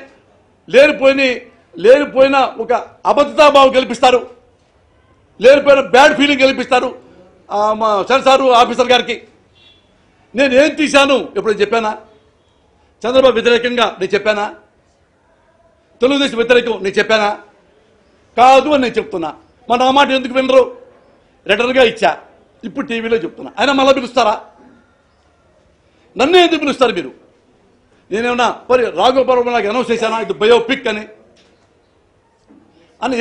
లేనిపోయిన ఒక అబద్ధతాభావం కల్పిస్తారు, లేనిపోయిన బ్యాడ్ ఫీలింగ్ కల్పిస్తారు మా సెన్సారు ఆఫీసర్ గారికి. నేను ఏం తీశాను ఎప్పుడు చెప్పానా? చంద్రబాబు వ్యతిరేకంగా నేను చెప్పానా? తెలుగుదేశం వ్యతిరేకం నేను చెప్పానా? కాదు అని నేను చెప్తున్నా. మన ఆ మాట ఎందుకు వినరు? లెటర్గా ఇచ్చా, ఇప్పుడు టీవీలో చెప్తున్నా. అయినా మళ్ళీ పిలుస్తారా? నన్నే ఎందుకు పిలుస్తారు మీరు? నేనేమన్నా మరి రాఘోపురం నాకు అనౌన్స్ చేశానా ఇది బయోపిక్ అని?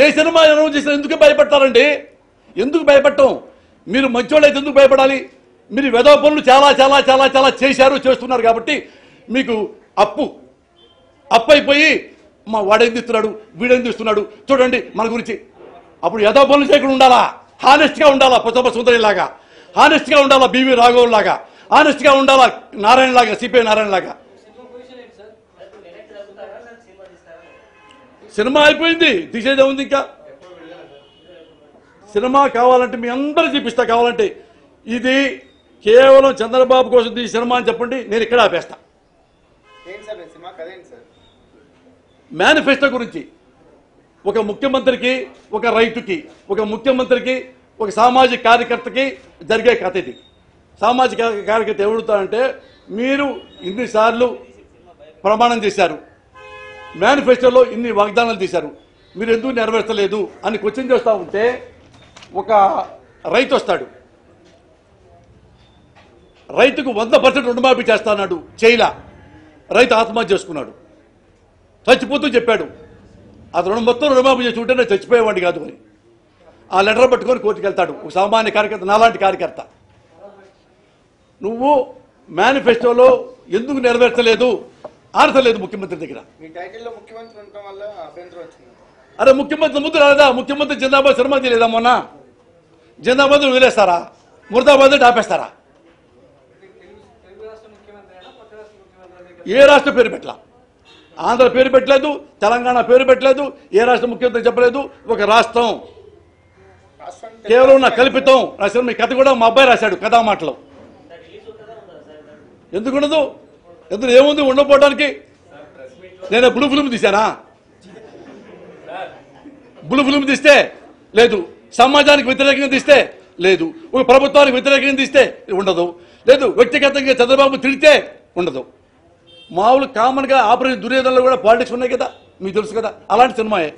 ఏ సినిమా అనౌన్స్ చేసినా ఎందుకు భయపడతారండి? ఎందుకు భయపడటం? మీరు మంచోళ్ళు అయితే ఎందుకు భయపడాలి? మీరు వెధవ పనులు చాలా చాలా చాలా చాలా చేశారు, చేస్తున్నారు కాబట్టి మీకు అప్పు అయిపోయి మా వాడేం తీస్తున్నాడు, వీడేం తీస్తున్నాడు చూడండి మన గురించి. అప్పుడు వెధవ పనులు చేయకుండా ఉండాలా? హానెస్ట్గా ఉండాలా? పుస్తక సుందరిలాగా హానెస్ట్గా ఉండాలా? బివి రాఘవ్ లాగా హానెస్ట్గా ఉండాలా? నారాయణ లాగా, సిపిఐ నారాయణ లాగా. సినిమా అయిపోయింది, తీసేదే ఉంది. ఇంకా సినిమా కావాలంటే మీ అందరూ చూపిస్తా. కావాలంటే ఇది కేవలం చంద్రబాబు కోసం తీసి సినిమా అని చెప్పండి, నేను ఇక్కడ ఆపేస్తా. మేనిఫెస్టో గురించి ఒక ముఖ్యమంత్రికి, ఒక రైతుకి, ఒక ముఖ్యమంత్రికి, ఒక సామాజిక కార్యకర్తకి జరిగే కథ ఇది. సామాజిక కార్యకర్త ఎవడుతారంటే, మీరు ఇన్నిసార్లు ప్రమాణం చేశారు, మేనిఫెస్టోలో ఇన్ని వాగ్దానాలు తీశారు, మీరు ఎందుకు నెరవేర్చలేదు అని క్వశ్చన్ చేస్తూ ఉంటే ఒక రైతు వస్తాడు. రైతుకు 100% రుణమాఫీ చేస్తాడు, చేయలా. రైతు ఆత్మహత్య చేసుకున్నాడు. చచ్చిపోతూ చెప్పాడు, అది మొత్తం రుణమాఫీ చేసి ఉంటే నేను చచ్చిపోయేవాడిని కాదు అని. ఆ లెటర్ పట్టుకొని కోర్టుకు వెళ్తాడు ఒక సామాన్య కార్యకర్త, నాలాంటి కార్యకర్త. నువ్వు మేనిఫెస్టోలో ఎందుకు నెరవేర్చలేదు? ఆన్సర్ లేదు ముఖ్యమంత్రి దగ్గర. అరే ముఖ్యమంత్రి ముందు రాలేదా? ముఖ్యమంత్రి జిందాబాద్ సినిమా తీయలేదా మొన్న? జిందాబాద్ వదిలేస్తారా? ముర్దాబాద్ ఆపేస్తారా? ఏ రాష్ట్ర పేరు పెట్టలా? ఆంధ్ర పేరు పెట్టలేదు, తెలంగాణ పేరు పెట్టలేదు, ఏ రాష్ట్ర ముఖ్యమంత్రి చెప్పలేదు. ఒక రాష్ట్రం కేవలం నా కల్పితం. రాసిన మీ కథ కూడా మా అబ్బాయి రాశాడు కథా మాటలు. ఎందుకుండదు? ఎందుకు ఏముంది ఉండకపోవడానికి? నేను బ్లూ ఫిల్మ్ తీశానా? బ్లూ ఫిల్మ్ తీస్తే లేదు, సమాజానికి వ్యతిరేకంగా తీస్తే లేదు, ఒక ప్రభుత్వానికి వ్యతిరేకంగా తీస్తే ఉండదు, లేదు వ్యక్తిగతంగా చంద్రబాబు తిడితే ఉండదు. మామూలు కామన్గా ఆపరేషన్ దుర్యోధనలో కూడా పాలిటిక్స్ ఉన్నాయి కదా. మీకు తెలుసు కదా, అలాంటి సినిమాయే.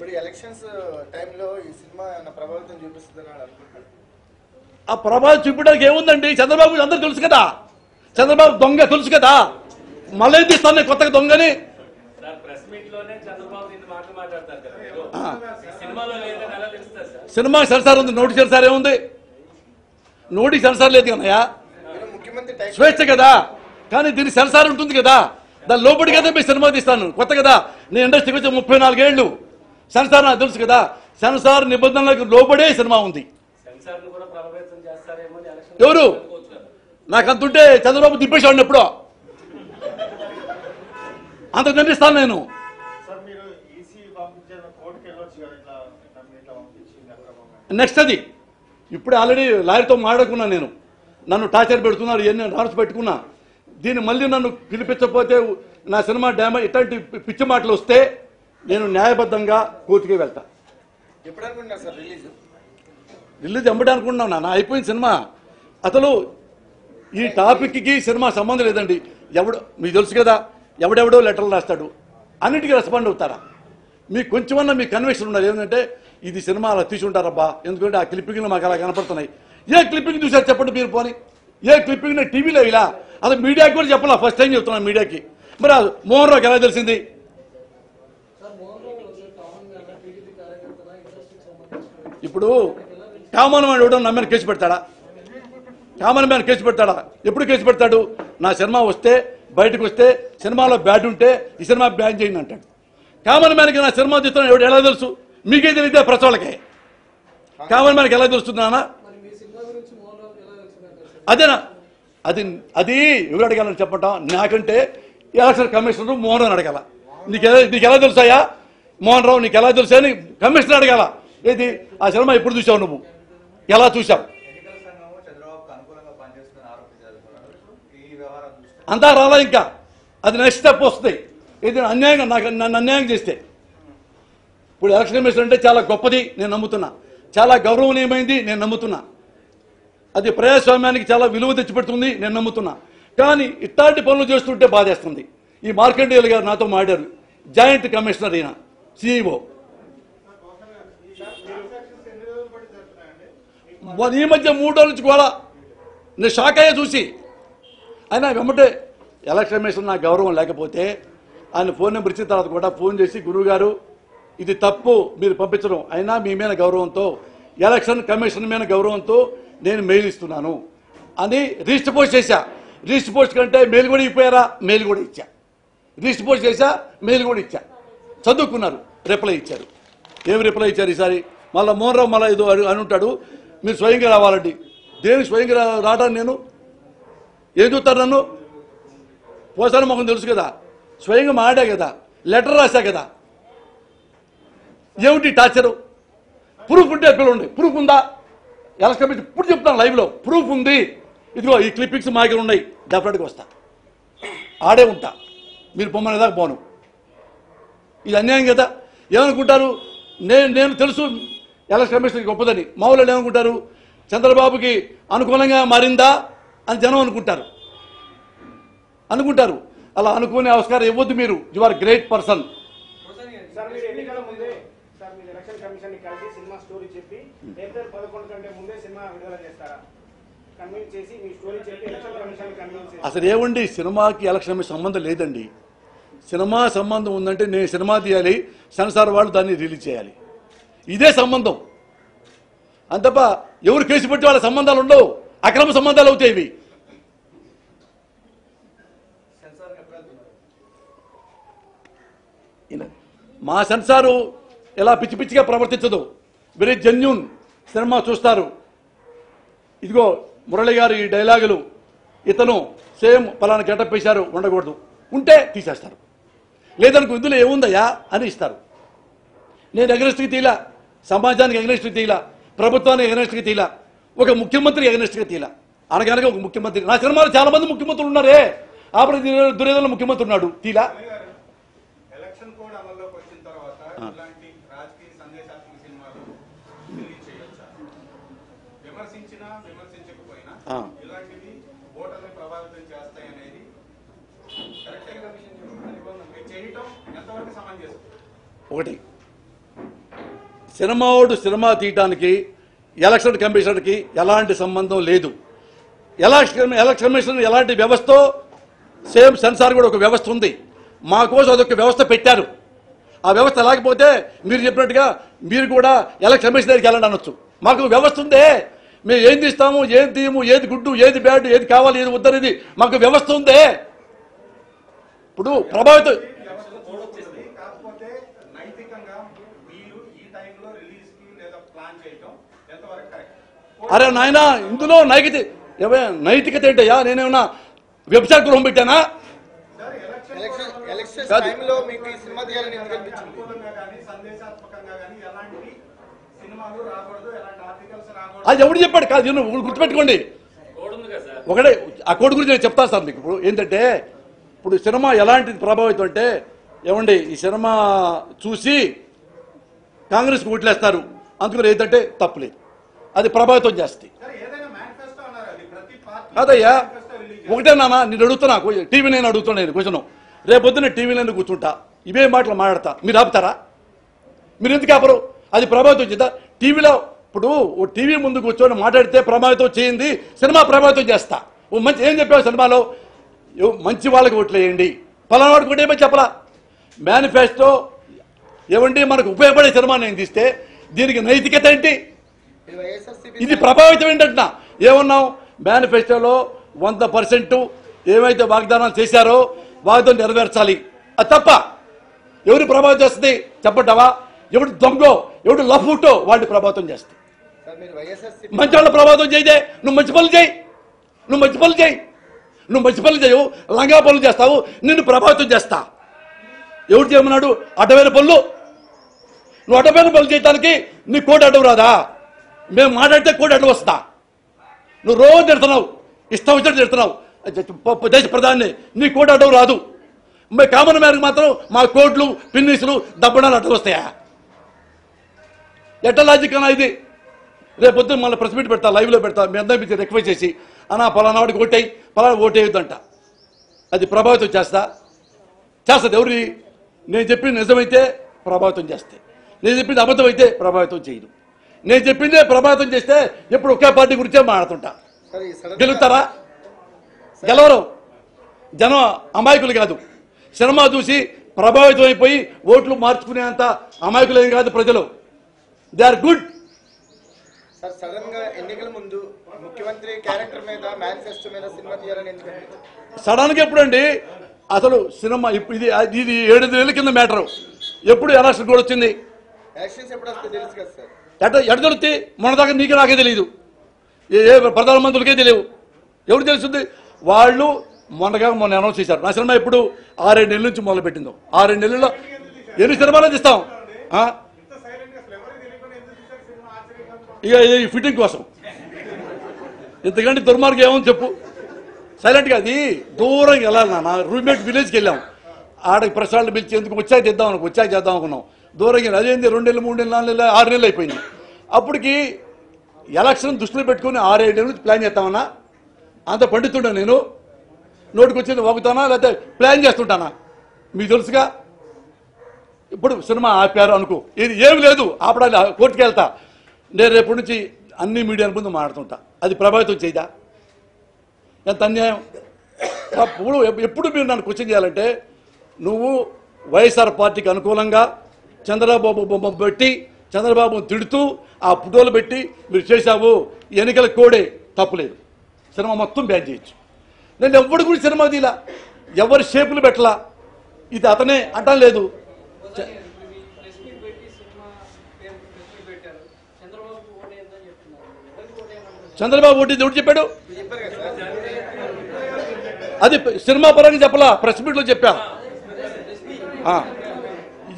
ఆ ప్రభావం చూపించడానికి ఏముందండి? చంద్రబాబు అందరూ తెలుసు కదా, చంద్రబాబు దొంగ తెలుసు కదా, మళ్ళీ తీస్తాను నేను కొత్తగా దొంగని. సినిమా సెన్సార్ ఉంది, నోటి సెన్సార్ ఏముంది? నోటికి సెన్సార్ లేదు కదయా, స్వేచ్ఛ కదా. కానీ దీనికి సెన్సార్ ఉంటుంది కదా, దాని లోపలి కదా మీ సినిమా తీస్తాను కొత్త కదా. నేను ఇండస్ట్రీకి వచ్చి 34 ఏళ్ళు, సెన్సార్ నాకు తెలుసు కదా. సెన్సార్ నిబంధనలకు లోబడే సినిమా ఉంది. ఎవరు నాకు అంతుంటే చంద్రబాబు దిప్పేసాడు ఎప్పుడో, అంత దండిస్తాను నేను. నెక్స్ట్ అది ఇప్పుడు ఆల్రెడీ లాయర్తో మాట్లాడుకున్నాను నేను, నన్ను టార్చర్ పెడుతున్నారు, ఇవన్నీ రాన్స్ పెట్టుకున్నా. దీన్ని మళ్ళీ నన్ను పిలిపించకపోతే నా సినిమా డ్యామేజ్ ఇట్లాంటి పిచ్చి మాటలు వస్తే నేను న్యాయబద్ధంగా కోర్టుకే వెళ్తా. రిలీజ్ ఎంబడి అనుకుంటున్నాను నాన్న, అయిపోయింది సినిమా. అసలు ఈ టాపిక్కి సినిమా సంబంధం లేదండి. ఎవడు మీకు తెలుసు కదా, ఎవడెవడో లెటర్లు రాస్తాడు, అన్నిటికీ రెస్పాండ్ అవుతారా? మీకు కొంచెమన్నా మీకు కన్విక్షన్ ఉండాలి. ఏంటంటే ఇది సినిమా అలా తీసుంటారబ్బా, ఎందుకంటే ఆ క్లిప్పింగ్లు మాకు అలా కనపడుతున్నాయి. ఏ క్లిప్పింగ్ చూసారు చెప్పండి మీరు? పోనీ ఏ క్లిప్పింగ్ టీవీలో ఇలా అసలు మీడియాకి కూడా చెప్పాలా? ఫస్ట్ టైం చెప్తున్నాను మీడియాకి. మరి మోహన్ రావుకి ఎలా తెలిసింది? ఇప్పుడు కామన్ మ్యాన్ ఇవ్వడం నా మీద కేసు పెడతాడా? కామన్ మ్యాన్ కేసు పెడతాడా? ఎప్పుడు కేసు పెడతాడు? నా సినిమా వస్తే బయటకు వస్తే సినిమాలో బ్యాడ్ ఉంటే ఈ సినిమా బ్యాన్ చేయండి అంటాడు. కామన్ మ్యాన్కి నా సినిమా తీస్తున్నాను ఎవడు ఎలా తెలుసు? మీకే తెలియదే, ప్రెస్ వాళ్ళకే. కామన్ మ్యాన్కి ఎలా తెలుస్తుందా? అదేనా? అది ఎవరు అడగాలని చెప్పటం? నాకంటే ఎలక్షన్ కమిషనర్ మోహన్ రావు అడగాల. నీకు ఎలా తెలుసాయా మోహన్ రావు, నీకు ఎలా తెలుసా అని కమిషనర్ అడగాల. ఏది ఆ సినిమా ఎప్పుడు చూసావు, నువ్వు ఎలా చూసావు? అంతా రాలా ఇంకా, అది నెక్స్ట్ స్టెప్ వస్తుంది. ఇది అన్యాయంగా నన్ను అన్యాయం చేస్తే. ఇప్పుడు ఎలక్షన్ కమిషన్ అంటే చాలా గొప్పది నేను నమ్ముతున్నా, చాలా గౌరవనీయమైంది నేను నమ్ముతున్నా, అది ప్రజాస్వామ్యానికి చాలా విలువ తెచ్చిపెడుతుంది నేను నమ్ముతున్నా. కానీ ఇట్లాంటి పనులు చేస్తుంటే బాధేస్తుంది. ఈ మార్కండేయులు గారు నాతో మాట్లాడారు, జాయింట్ కమిషనర్ అయినా సిఇఓ. ఈ మధ్య 3 రోజుల నుంచి కూడా నేను షాక్ అయ్యా చూసి. ఆయన వెంబటే ఎలక్షన్ కమిషన్ నాకు గౌరవం లేకపోతే ఆయన ఫోన్ నెంబర్ ఇచ్చిన తర్వాత కూడా ఫోన్ చేసి, గురువు గారు ఇది తప్పు మీరు పంపించడం, అయినా మీ మీద గౌరవంతో ఎలక్షన్ కమిషన్ మీద గౌరవంతో నేను మెయిల్ ఇస్తున్నాను అని రిజిస్టర్ పోస్ట్ చేశా. రిజిస్టర్ పోస్ట్ కంటే మెయిల్ కూడా ఇచ్చిపోయారా? మెయిల్ కూడా ఇచ్చా. రిజిస్టర్ పోస్ట్ చేశా, మెయిల్ కూడా ఇచ్చా. చదువుకున్నారు, రిప్లై ఇచ్చారు. ఏమి రిప్లై ఇచ్చారు ఈసారి? మళ్ళీ మోహన్ రావు మళ్ళీ ఏదో అని ఉంటాడు, మీరు స్వయంగా రావాలండి. దేనికి స్వయంగా రావడానికి నేను ఏం చూస్తారు? నన్ను పోసాను మొహం తెలుసు కదా, స్వయంగా మాడా కదా, లెటర్ రాశా కదా. ఏమిటి టార్చరు? ప్రూఫ్ ఉంటే ఎక్కడ ఉండి, ప్రూఫ్ ఉందా? ఎలక్షన్ కమిషన్ ఇప్పుడు చెప్తాను లైవ్లో, ప్రూఫ్ ఉంది, ఇదిగో ఈ క్లిప్పింగ్స్ మా దగ్గర ఉన్నాయి, డెఫినెట్గా వస్తా, ఆడే ఉంటా, మీరు పొమ్మనే దాకా పోను. ఇది అన్యాయం కదా. ఏమనుకుంటారు? నేను తెలుసు ఎలక్షన్ కమిషన్ గొప్పదని. మా వాళ్ళు ఏమనుకుంటారు? చంద్రబాబుకి అనుకూలంగా మారిందా అని జనం అనుకుంటారు. అలా అనుకునే ఆస్కారం ఇవ్వద్దు మీరు. You are great person. అసలు ఏమండి, సినిమాకి ఎలక్షన్ కమిషన్ సంబంధం లేదండి. సినిమా సంబంధం ఉందంటే నేను సినిమా తీయాలి, సెన్సార్ వాళ్ళు దాన్ని రిలీజ్ చేయాలి, ఇదే సంబంధం. అంతప్ప ఎవరు కేసు పెట్టి వాళ్ళ సంబంధాలు ఉండవు, అక్రమ సంబంధాలు అవుతాయి ఇవి. మా సెన్సారు ఎలా పిచ్చి పిచ్చిగా ప్రవర్తించదు, వెరీ జెన్యూన్ సినిమా చూస్తారు. ఇదిగో మురళి గారు ఈ డైలాగులు, ఇతను సేమ్ పలానా గెటప్ వేశారు, ఉండకూడదు, ఉంటే తీసేస్తారు. లేదనుకో ఇందులో ఏముందయ్యా అని ఇస్తారు. నేను ఎగనెస్ట్కి తీలా, సమాజానికి ఎగనెస్ట్కి తీలా, ప్రభుత్వానికి ఎగనెస్ట్కి తీలా, ఒక ముఖ్యమంత్రి ఎగనెస్ట్గా తీలా. అనగనగా ఒక ముఖ్యమంత్రి, నా సినిమాలో చాలా మంది ముఖ్యమంత్రులు ఉన్నారే, ఆపడి దుర్యోధన ముఖ్యమంత్రి ఉన్నాడు, తీలా. ఒకటి సినిమా తీయటానికి ఎలక్షన్ కమిషన్కి ఎలాంటి సంబంధం లేదు. ఎలక్షన్ కమిషన్ ఎలాంటి వ్యవస్థ, సేమ్ సెన్సార్ కూడా ఒక వ్యవస్థ ఉంది. మా కోసం అదొక వ్యవస్థ పెట్టారు. ఆ వ్యవస్థ లేకపోతే మీరు చెప్పినట్టుగా మీరు కూడా ఎలక్షన్ కమిషన్ దగ్గరికి వెళ్ళండి అనొచ్చు. మాకు వ్యవస్థ ఉందే, మేము ఏం తీస్తాము, ఏం తీయము, ఏది గుడ్డు, ఏది బ్యాడ్, ఏది కావాలి, ఏది వద్దనేది మాకు వ్యవస్థ ఉందే. ఇప్పుడు ప్రభావితం అరే నాయన, ఇందులో నైతికత ఏంటయ్యా? నేనేమన్నా వెబ్సైట్ గృహం పెట్టానా? అది ఎవడు చెప్పాడు? కాదు, గుర్తుపెట్టుకోండి. ఒకటే ఆ కోడ్ గురించి నేను చెప్తాను సార్ మీకు. ఇప్పుడు ఏంటంటే, ఇప్పుడు సినిమా ఎలాంటి ప్రభావితం అంటే, ఏమండి ఈ సినిమా చూసి కాంగ్రెస్కి ఓట్లేస్తారు అందుకని ఏంటంటే తప్పులేదు, అది ప్రభావితం చేస్తుంది. కాదయ్యా, ఒకటే నాన్న నేను అడుగుతున్నా, టీవీ నేను అడుగుతున్నా, నేను క్వశ్చన్ రేపొద్దున టీవీలో కూర్చుంటా ఇవే మాటలు మాట్లాడతా, మీరు ఆపుతారా? మీరు ఎందుకు ఆపరు? అది ప్రభావితం చేద్దా? టీవీలో ఇప్పుడు ఓ టీవీ ముందు కూర్చొని మాట్లాడితే ప్రభావితం చేయింది, సినిమా ప్రభావితం చేస్తా. ఓ మంచి ఏం చెప్పావు సినిమాలో, మంచి వాళ్ళకి ఓట్లు వేయండి, పలానా వాడికి ఒకటి ఏమని చెప్పలా. మేనిఫెస్టో ఏమండి మనకు ఉపయోగపడే సినిమా నేను తీస్తే దీనికి నైతికత ఏంటి? ఇది ప్రభావితం ఏంటంటున్నా. ఏమన్నాం? మేనిఫెస్టోలో 100% ఏమైతే వాగ్దానాలు చేశారో వాగ్దానం నెరవేర్చాలి. అది తప్ప ఎవరు ప్రభావితం చేస్తుంది చెప్పంటావా? ఎవడు దొంగో, ఎవడు లఫూటో వాడిని ప్రభావితం చేస్తుంది. మంచి వాళ్ళ ప్రభావితం చేయదే. నువ్వు మంచి పనులు చేయి, నువ్వు మంచి పనులు చేయి, నువ్వు మంచి పనులు చేయవు, లంగా పనులు చేస్తావు, నిన్ను ప్రభావితం చేస్తా. ఎవడు చేయమన్నాడు? అడ్డమైన పనులు. నువ్వు అడ్డమైన పనులు చేయడానికి నీ కోటి అడ్డం రాదా? మేము మాట్లాడితే కోటి అడ్డం వస్తా. నువ్వు రోజు తిడుతున్నావు, ఇష్టం వచ్చినట్టు తిడుతున్నావు దేశ ప్రధాని, నీ కోటి అడ్డం రాదు. మరి కామన్ మ్యాన్కి మాత్రం మా కోట్లు, పిన్నీసులు, దబ్బడాలు అడ్డం వస్తాయా? ఎట్ట లాజిక్ అన్నా ఇది? రేపు పొద్దున్న మళ్ళీ ప్రెస్ మీట్ పెడతా, లైవ్లో పెడతా, మీ అందరికీ రిక్వెస్ట్ చేసి అన్నా పలానా వాడికి ఓటేయి, పలానా ఓటేయొద్దంట. అది ప్రభావితం చేస్తుంది. ఎవరి నేను చెప్పింది నిజమైతే ప్రభావితం చేస్తాయి, నేను చెప్పింది అబద్ధం అయితే ప్రభావితం చేయదు. నేను చెప్పిందే ప్రభావితం చేస్తే ఎప్పుడు ఒకే పార్టీ గురించే మాట్లాడుతుంటా. గెలుస్తారా? గెలవరు. జనం అమాయకులు కాదు, సినిమా చూసి ప్రభావితం అయిపోయి ఓట్లు మార్చుకునేంత అమాయకులు ఏం కాదు ప్రజలు. They are good. Sir, sudden గా ఎన్నికల ముందు ముఖ్యమంత్రి క్యారెక్టర్ మీద, మేనిఫెస్టో మీద సినిమా తీయాలని ఎందుకు? సడన్ గా ఎప్పుడండి అసలు సినిమా? ఇది 7 నెలల కింద మ్యాటర్. ఎప్పుడు ఎలక్షన్ కూడా వచ్చింది? ఎలక్షన్స్ ఎప్పుడు వస్తే తెలుసు కదా సార్. ఎట దొరుకుతాయి? మొన్న దాకా నీకే నాకే తెలియదు, ఏ ప్రధానమంత్రులకే తెలియవు. ఎవరు తెలుస్తుంది? వాళ్ళు మొన్న అనౌన్స్ చేశారు. నా సినిమా ఇప్పుడు 6-7 నెలల నుంచి మొదలు పెట్టిందో. 6-7 నెలల్లో ఎన్ని సినిమాలు తీస్తాం? ఇక ఈ ఫిట్టింగ్ కోసం ఇంతకంటే దుర్మార్గం ఏమని చెప్పు? సైలెంట్గా అది దూరంగా వెళ్ళాలి. నాన్న రూమ్మేట్ విలేజ్కి వెళ్ళాం, ఆడకి ప్రశ్నలు పిలిచి ఎందుకు వచ్చాక చేద్దాం అనుకున్నాం. దూరంగా అదేంది 2 నెలలు, 3 నెలలు, 4 నెలలు, 6 నెలలు అయిపోయింది. అప్పటికి ఎలక్షన్ దృష్టిలో పెట్టుకుని 6-7 నెలల నుంచి ప్లాన్ చేస్తామన్నా. అంత పండితుంటా నేను, నోటికి వచ్చింది వాగుతానా లేకపోతే ప్లాన్ చేస్తుంటానా? మీకు తెలుసుగా. ఇప్పుడు సినిమా ఆపారు అనుకో, ఇది ఏమి లేదు, ఆపడాలి, కోర్టుకి వెళ్తా. నేను రేపటి నుంచి అన్ని మీడియాల ముందు మాట్లాడుతుంటా. అది ప్రభావితం చేయదా? ఎంత అన్యాయం. ఎప్పుడు మీరు నన్ను క్వశ్చన్ చేయాలంటే, నువ్వు వైఎస్ఆర్ పార్టీకి అనుకూలంగా చంద్రబాబు బొమ్మ పెట్టి చంద్రబాబును తిడుతూ ఆ ఫోటోలు పెట్టి మీరు చేశావు, ఎన్నికల కోడే తప్పులేదు, సినిమా మొత్తం బ్యాన్ చేయొచ్చు. నేను ఎవరి గురించి సినిమా తీలా, ఎవరి షేపులు పెట్టలా, ఇది అతనే అంటం లేదు. చంద్రబాబు ఓటీ ఎవరు చెప్పాడు? అది సినిమా పరంగా చెప్పలా, ప్రెస్ మీట్లో చెప్పా.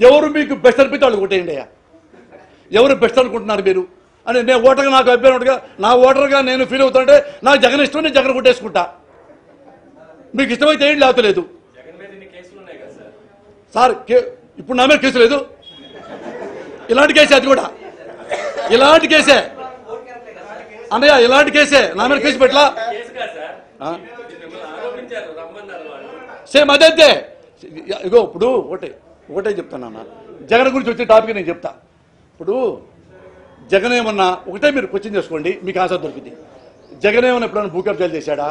ఎవరు మీకు బెస్ట్ అనిపిస్తే వాళ్ళు ఓటేయండి అయ్యా. ఎవరు బెస్ట్ అనుకుంటున్నారు మీరు అని నేను ఓటర్గా నాకు అభ్యర్థిగా, నా ఓటర్గా నేను ఫీల్ అవుతుంటే నాకు జగన్ ఇష్టం, నేను జగన్ కొట్టేసుకుంటా. మీకు ఇష్టమైతే ఏంటి, లేకపోతే లేదు. సార్ ఇప్పుడు నా మీద కేసు లేదు, ఇలాంటి కేసే, అది కూడా ఇలాంటి కేసే అన్నయ్య, ఇలాంటి కేసే. నా మీద కేసు పెట్టలా, సేమ్ అదే. ఇగో ఇప్పుడు ఒకటే చెప్తానన్నా, జగన్ గురించి వచ్చే టాపిక్ నేను చెప్తా. ఇప్పుడు జగన్ ఏమన్నా ఒకటే మీరు క్వశ్చన్ చేసుకోండి, మీకు ఆన్సర్ దొరికింది. జగన్ ఏమన్నా ఎప్పుడైనా భూ కబ్జాలు చేశాడా?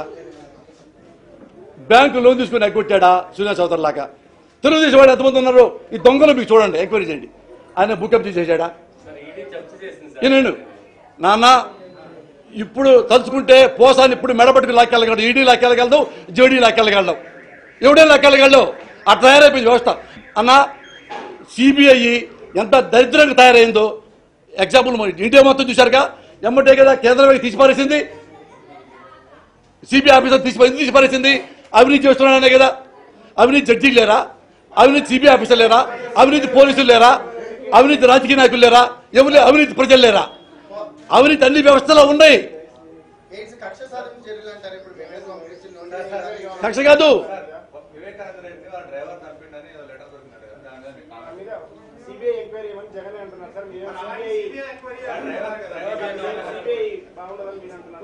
బ్యాంకు లోన్ తీసుకుని ఎగ్గొట్టాడా? సునీల్ చౌదరి లాగా. తెలుగుదేశం వాడు ఎంతమంది ఉన్నారు? ఈ దొంగలు మీకు చూడండి, ఎంక్వైరీ చేయండి. ఆయన భూ కబ్జా చేశాడా? నేను నాన్న ఇప్పుడు తలుచుకుంటే పోసాన్ని ఇప్పుడు మెడబట్టుకు లాక్కెళ్ళగలడు, ఈడీ లాక్కెళ్ళగలదు, జేడీ లాక్కెళ్ళగలడు, ఎవడే లాక్కెళ్ళగలడు. అట్లా తయారైపోయింది వ్యవస్థ అన్న. సిబిఐ ఎంత దరిద్రంగా తయారైందో ఎగ్జాంపుల్ ఇండియా మొత్తం చూశారుగా. ఎమ్మటే కదా కేంద్రం తీసిపారేసింది, సిబిఐ ఆఫీసర్ తీసిపారేసింది. అవినీతి చేస్తున్నాడనే కదా. అవినీతి జడ్జీలు లేరా? అవినీతి సిబిఐ ఆఫీసర్ లేరా? అవినీతి పోలీసులు లేరా? అవినీతి రాజకీయ నాయకులు లేరా? ఎవరు అవినీతి ప్రజలు లేరా? అవినీతి అన్ని వ్యవస్థలో ఉన్నాయి. కక్ష కాదు.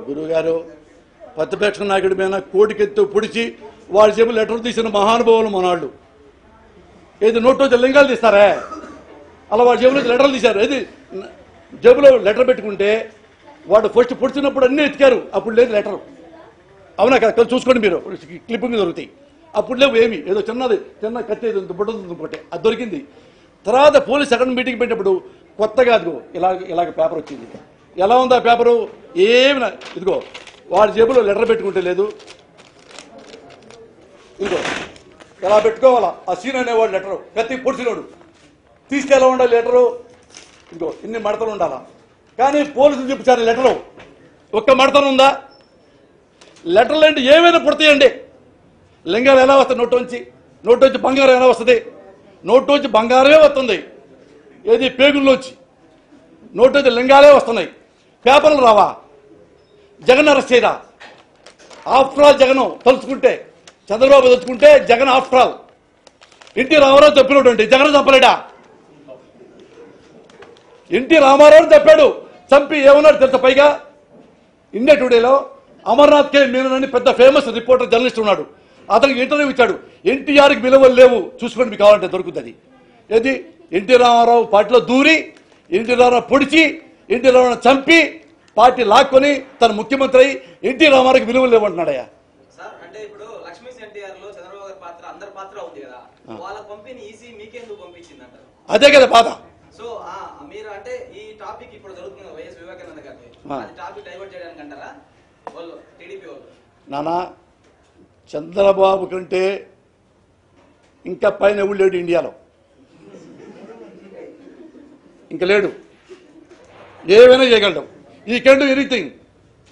గురువు గారు ప్రతిపక్ష నాయకుడి మీద కోటికెత్తు పొడిచి వాడి జేబు లెటర్ తీసిన మహానుభావులు మనాళ్ళు. ఏది నోట్లో లింగాలు తీస్తారా? అలా వాడి జేబులో లెటర్లు తీశారు. ఏది జేబులో లెటర్ పెట్టుకుంటే వాడు ఫస్ట్ పొడిచినప్పుడు అన్నీ ఎత్తికారు, అప్పుడు లేదు లెటర్. అవునా కదా? చూసుకోండి మీరు, క్లిప్పింగ్ దొరుకుతాయి. అప్పుడు లేవు ఏమి, ఏదో చిన్న కత్తి బుడ్డ అది దొరికింది. తర్వాత పోలీస్ సెకండ్ మీటింగ్ పెట్టినప్పుడు కొత్తగా అదిగో ఇలాగ పేపర్ వచ్చింది. ఎలా ఉందా పేపరు? ఏమి ఇదిగో వాడి జేబులో లెటర్ పెట్టుకుంటే లేదు, ఇదిగో ఎలా పెట్టుకోవాలా ఆ సీన్ అనేవాడు లెటరు, కత్తి పొడిచినోడు తీసుకెలా ఉండాలి లెటరు, ఇదిగో ఇన్ని మడతలు ఉండాలా. కానీ పోలీసులు చూపించారు లెటరు ఒక్క మడతలు ఉందా? లెటర్లు అంటే ఏమైనా పుడతాయండి. లింగాలు ఎలా వస్తాయి? నోట్లోంచి బంగారం ఎలా వస్తుంది? నోట్లోంచి బంగారమే వస్తుంది. ఏది పేగుల్లోంచి నోట్లోంచి లింగాలే వస్తున్నాయి, పేపర్లు రావా? జగన్ అరెస్ట్ చేయరా? ఆఫ్టర్ ఆల్ జగన్ తలుచుకుంటే, చంద్రబాబు తలుచుకుంటే జగన్ ఆఫ్టర్ ఆల్. ఎన్టీ రామారావు తప్పినటువంటి జగన్ చంపలేడా? ఎన్టీ రామారావు తప్పాడు, చంపి ఏమన్నాడు తెలుసా? పైగా ఇండియా టుడేలో అమర్నాథ్ కే మీనన్ అని పెద్ద ఫేమస్ రిపోర్టర్ జర్నలిస్ట్ ఉన్నాడు, అతనికి ఇంటర్వ్యూ ఇచ్చాడు. ఎన్టీఆర్కి విలువలు లేవు, చూసుకోండి మీకు కావాలంటే దొరుకుతుంది. ఏది ఎన్టీ రామారావు పార్టీలో దూరి, ఎన్టీ రామారావు పొడిచి, ఎన్టీ రామారావు చంపి పార్టీ లాక్కొని తన ముఖ్యమంత్రి అయి ఎన్టీ రామారావుకి విలువలు లేవంటున్నాడయ్యా. అంటే ఇప్పుడు లక్ష్మీ ఎన్టీఆర్ లో చంద్రబాబు గారి పాత్ర అందరి పాత్ర ఉంది కదా, వాళ్ళ పంపిణీ ఈసీ మీకెందుకు పంపించిందంటారు? అదే కదా బాధ. సో మీరు అంటే ఈ టాపిక్ ఇప్పుడు జరుగుతుంది వైఎస్ వివేకానంద గారి టాపిక్ డైవర్ట్ చేయడానికి అంటారా వాళ్ళు టీడీపీ వాళ్ళు? నానా చంద్రబాబు కంటే ఇంకా పైన ఎవడు లేడు ఇండియాలో, ఇంకా లేడు. ఏమైనా చేయగలడు. ఈ కెన్ డూ ఎనీథింగ్.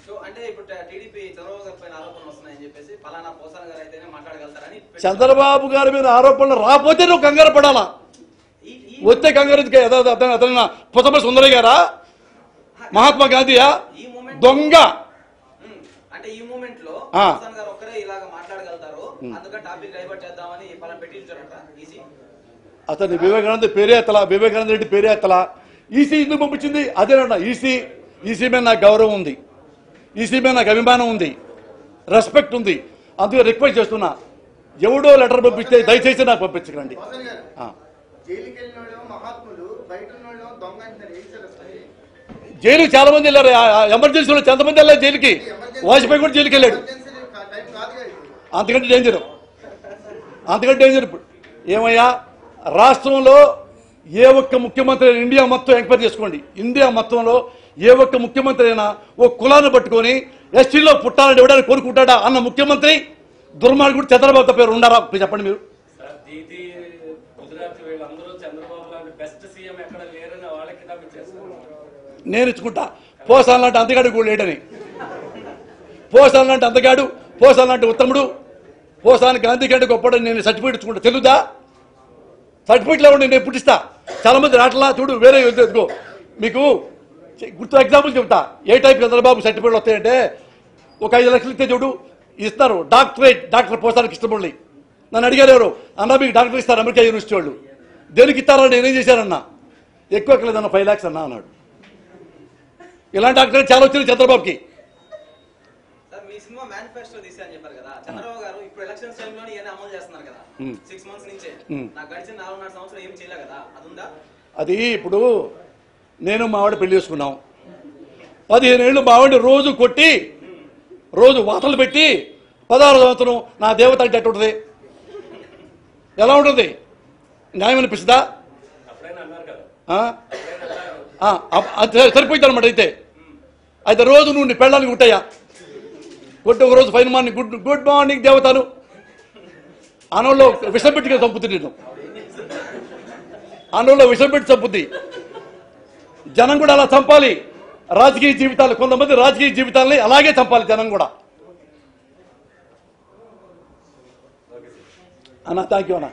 సో అంటే ఇప్పుడు టీడీపీ చంద్రబాబు గారి పైన ఆరోపణలు వస్తున్నాయని చెప్పేసి ఫలానా పోసాన గారు అయితేనే మాట్లాడగలుగుతారని. చంద్రబాబు గారి మీద ఆరోపణలు రాకపోతే నువ్వు కంగారు పడాలా? వస్తే కంగారు అతను పుసమ సుందరయ్య గారా? మహాత్మా గాంధీయా? దొంగ. అంటే ఈ మూమెంట్ లో పోసాన గారు ఒక్కరే ఇలాగ మాట్లాడగలుగుతారు, అందుకని టాపిక్ డైవర్ట్ చేద్దామని ఫలానా పెట్టించారంట ఈసీ. అతని వివేకానంద పేరే ఎత్తలా, వివేకానంద రెడ్డి పేరే ఎత్తలా. ఈసీ ఎందుకు పంపించింది? అదేనన్నా ఈసీ మీద నాకు గౌరవం ఉంది, ఈసీ మీద నాకు అభిమానం ఉంది, రెస్పెక్ట్ ఉంది. అందుకే రిక్వెస్ట్ చేస్తున్నా, ఎవడో లెటర్ పంపిస్తే దయచేసి నాకు పంపించకండి. జైలుకి చాలా మంది వెళ్ళారు. ఎమర్జెన్సీలో ఎంతమంది వెళ్ళారు జైలుకి? వాజ్పేయి కూడా జైలుకి వెళ్ళాడు. అంతకంటే డేంజర్ ఇప్పుడు ఏమయ్యా? రాష్ట్రంలో ఏ ఒక్క ముఖ్యమంత్రి, ఇండియా మొత్తం ఎంక్వైరీ చేసుకోండి, ఇండియా మొత్తంలో ఏ ఒక్క ముఖ్యమంత్రి అయినా ఓ కులాన్ని పట్టుకొని ఎస్టీలో పుట్టాలని ఎవడని కోరుకుంటాడా అన్న ముఖ్యమంత్రి దుర్మార్గుడు చంద్రబాబు పేరు ఉండారా? చెప్పండి మీరు. నేను ఇచ్చుకుంటా. పోసాన్ లాంటి అంతగాడు కూడా లేడని, పోసాన్ లాంటి అంతగాడు, పోసాన్ లాంటి ఉత్తముడు, పోసాన్ గాంధీ కంటే గొప్పడని నేను సర్టిఫికేట్ ఇచ్చుకుంటా. తెలుదా? సర్టిఫికేట్లో ఉండి నేను పుట్టిస్తా. చాలా మంది రాట్లా చూడు, వేరే ఎదుగో మీకు గుర్తు ఎగ్జాంపుల్ చెబుతా. ఏ టైప్ చంద్రబాబు సర్టిఫికేట్లు వస్తాయంటే, ఒక 5 లక్షలు ఇస్తే చూడు ఇస్తారు. డాక్టర్ పోసానికి ఇష్టపడి నన్ను అడిగారు ఎవరు, అన్నా మీకు డాక్టర్ ఇస్తారు అమెరికా యూనివర్సిటీ వాళ్ళు. దేనికి ఇస్తారా? నేనేం చేశానన్నా, ఎక్కువ ఎక్కలేదన్న 5 lakhs అన్నా అన్నాడు. ఇలాంటి డాక్టర్ చాలా వచ్చింది చంద్రబాబుకి. మేనిఫెస్టో తీసి అని చెప్పారు కదా చంద్రబాబు గారు. ఇప్పుడు ఎలక్షన్స్ టైంలో ఇవన్నీ అమలు చేస్తున్నారు కదా 6 months నుంచే. నాకు గడిచిన 4.5 సంవత్సరం ఏం చేయలే కదా, అది ఉందా? అది ఇప్పుడు నేను మా ఆవిడ పెళ్లి చేసుకున్నాం. 15 ఏళ్ళు మా ఆవిడ రోజు కొట్టి రోజు వాతలు పెట్టి 16వ సంవత్సరం నా దేవత అంటే ఎట్టు ఉంటుంది? ఎలా ఉంటుంది? న్యాయం అనిపిస్తుందా? సరిపోయింది అనమాట. అయితే రోజు నువ్వు నీ పెళ్ళానికి ఉంటాయా కొట్టి ఒక రోజు ఫైన్ మార్నింగ్ గుడ్ మార్నింగ్ దేవతను అనంలో విషం పెట్టి చంపుతుంది. నేను అనంలో విషం పెట్టి చంపుద్ది. జనం కూడా అలా చంపాలి. రాజకీయ జీవితాలు, కొంతమంది రాజకీయ జీవితాలని అలాగే చంపాలి జనం కూడా. అన్న థ్యాంక్ యూ అన్న.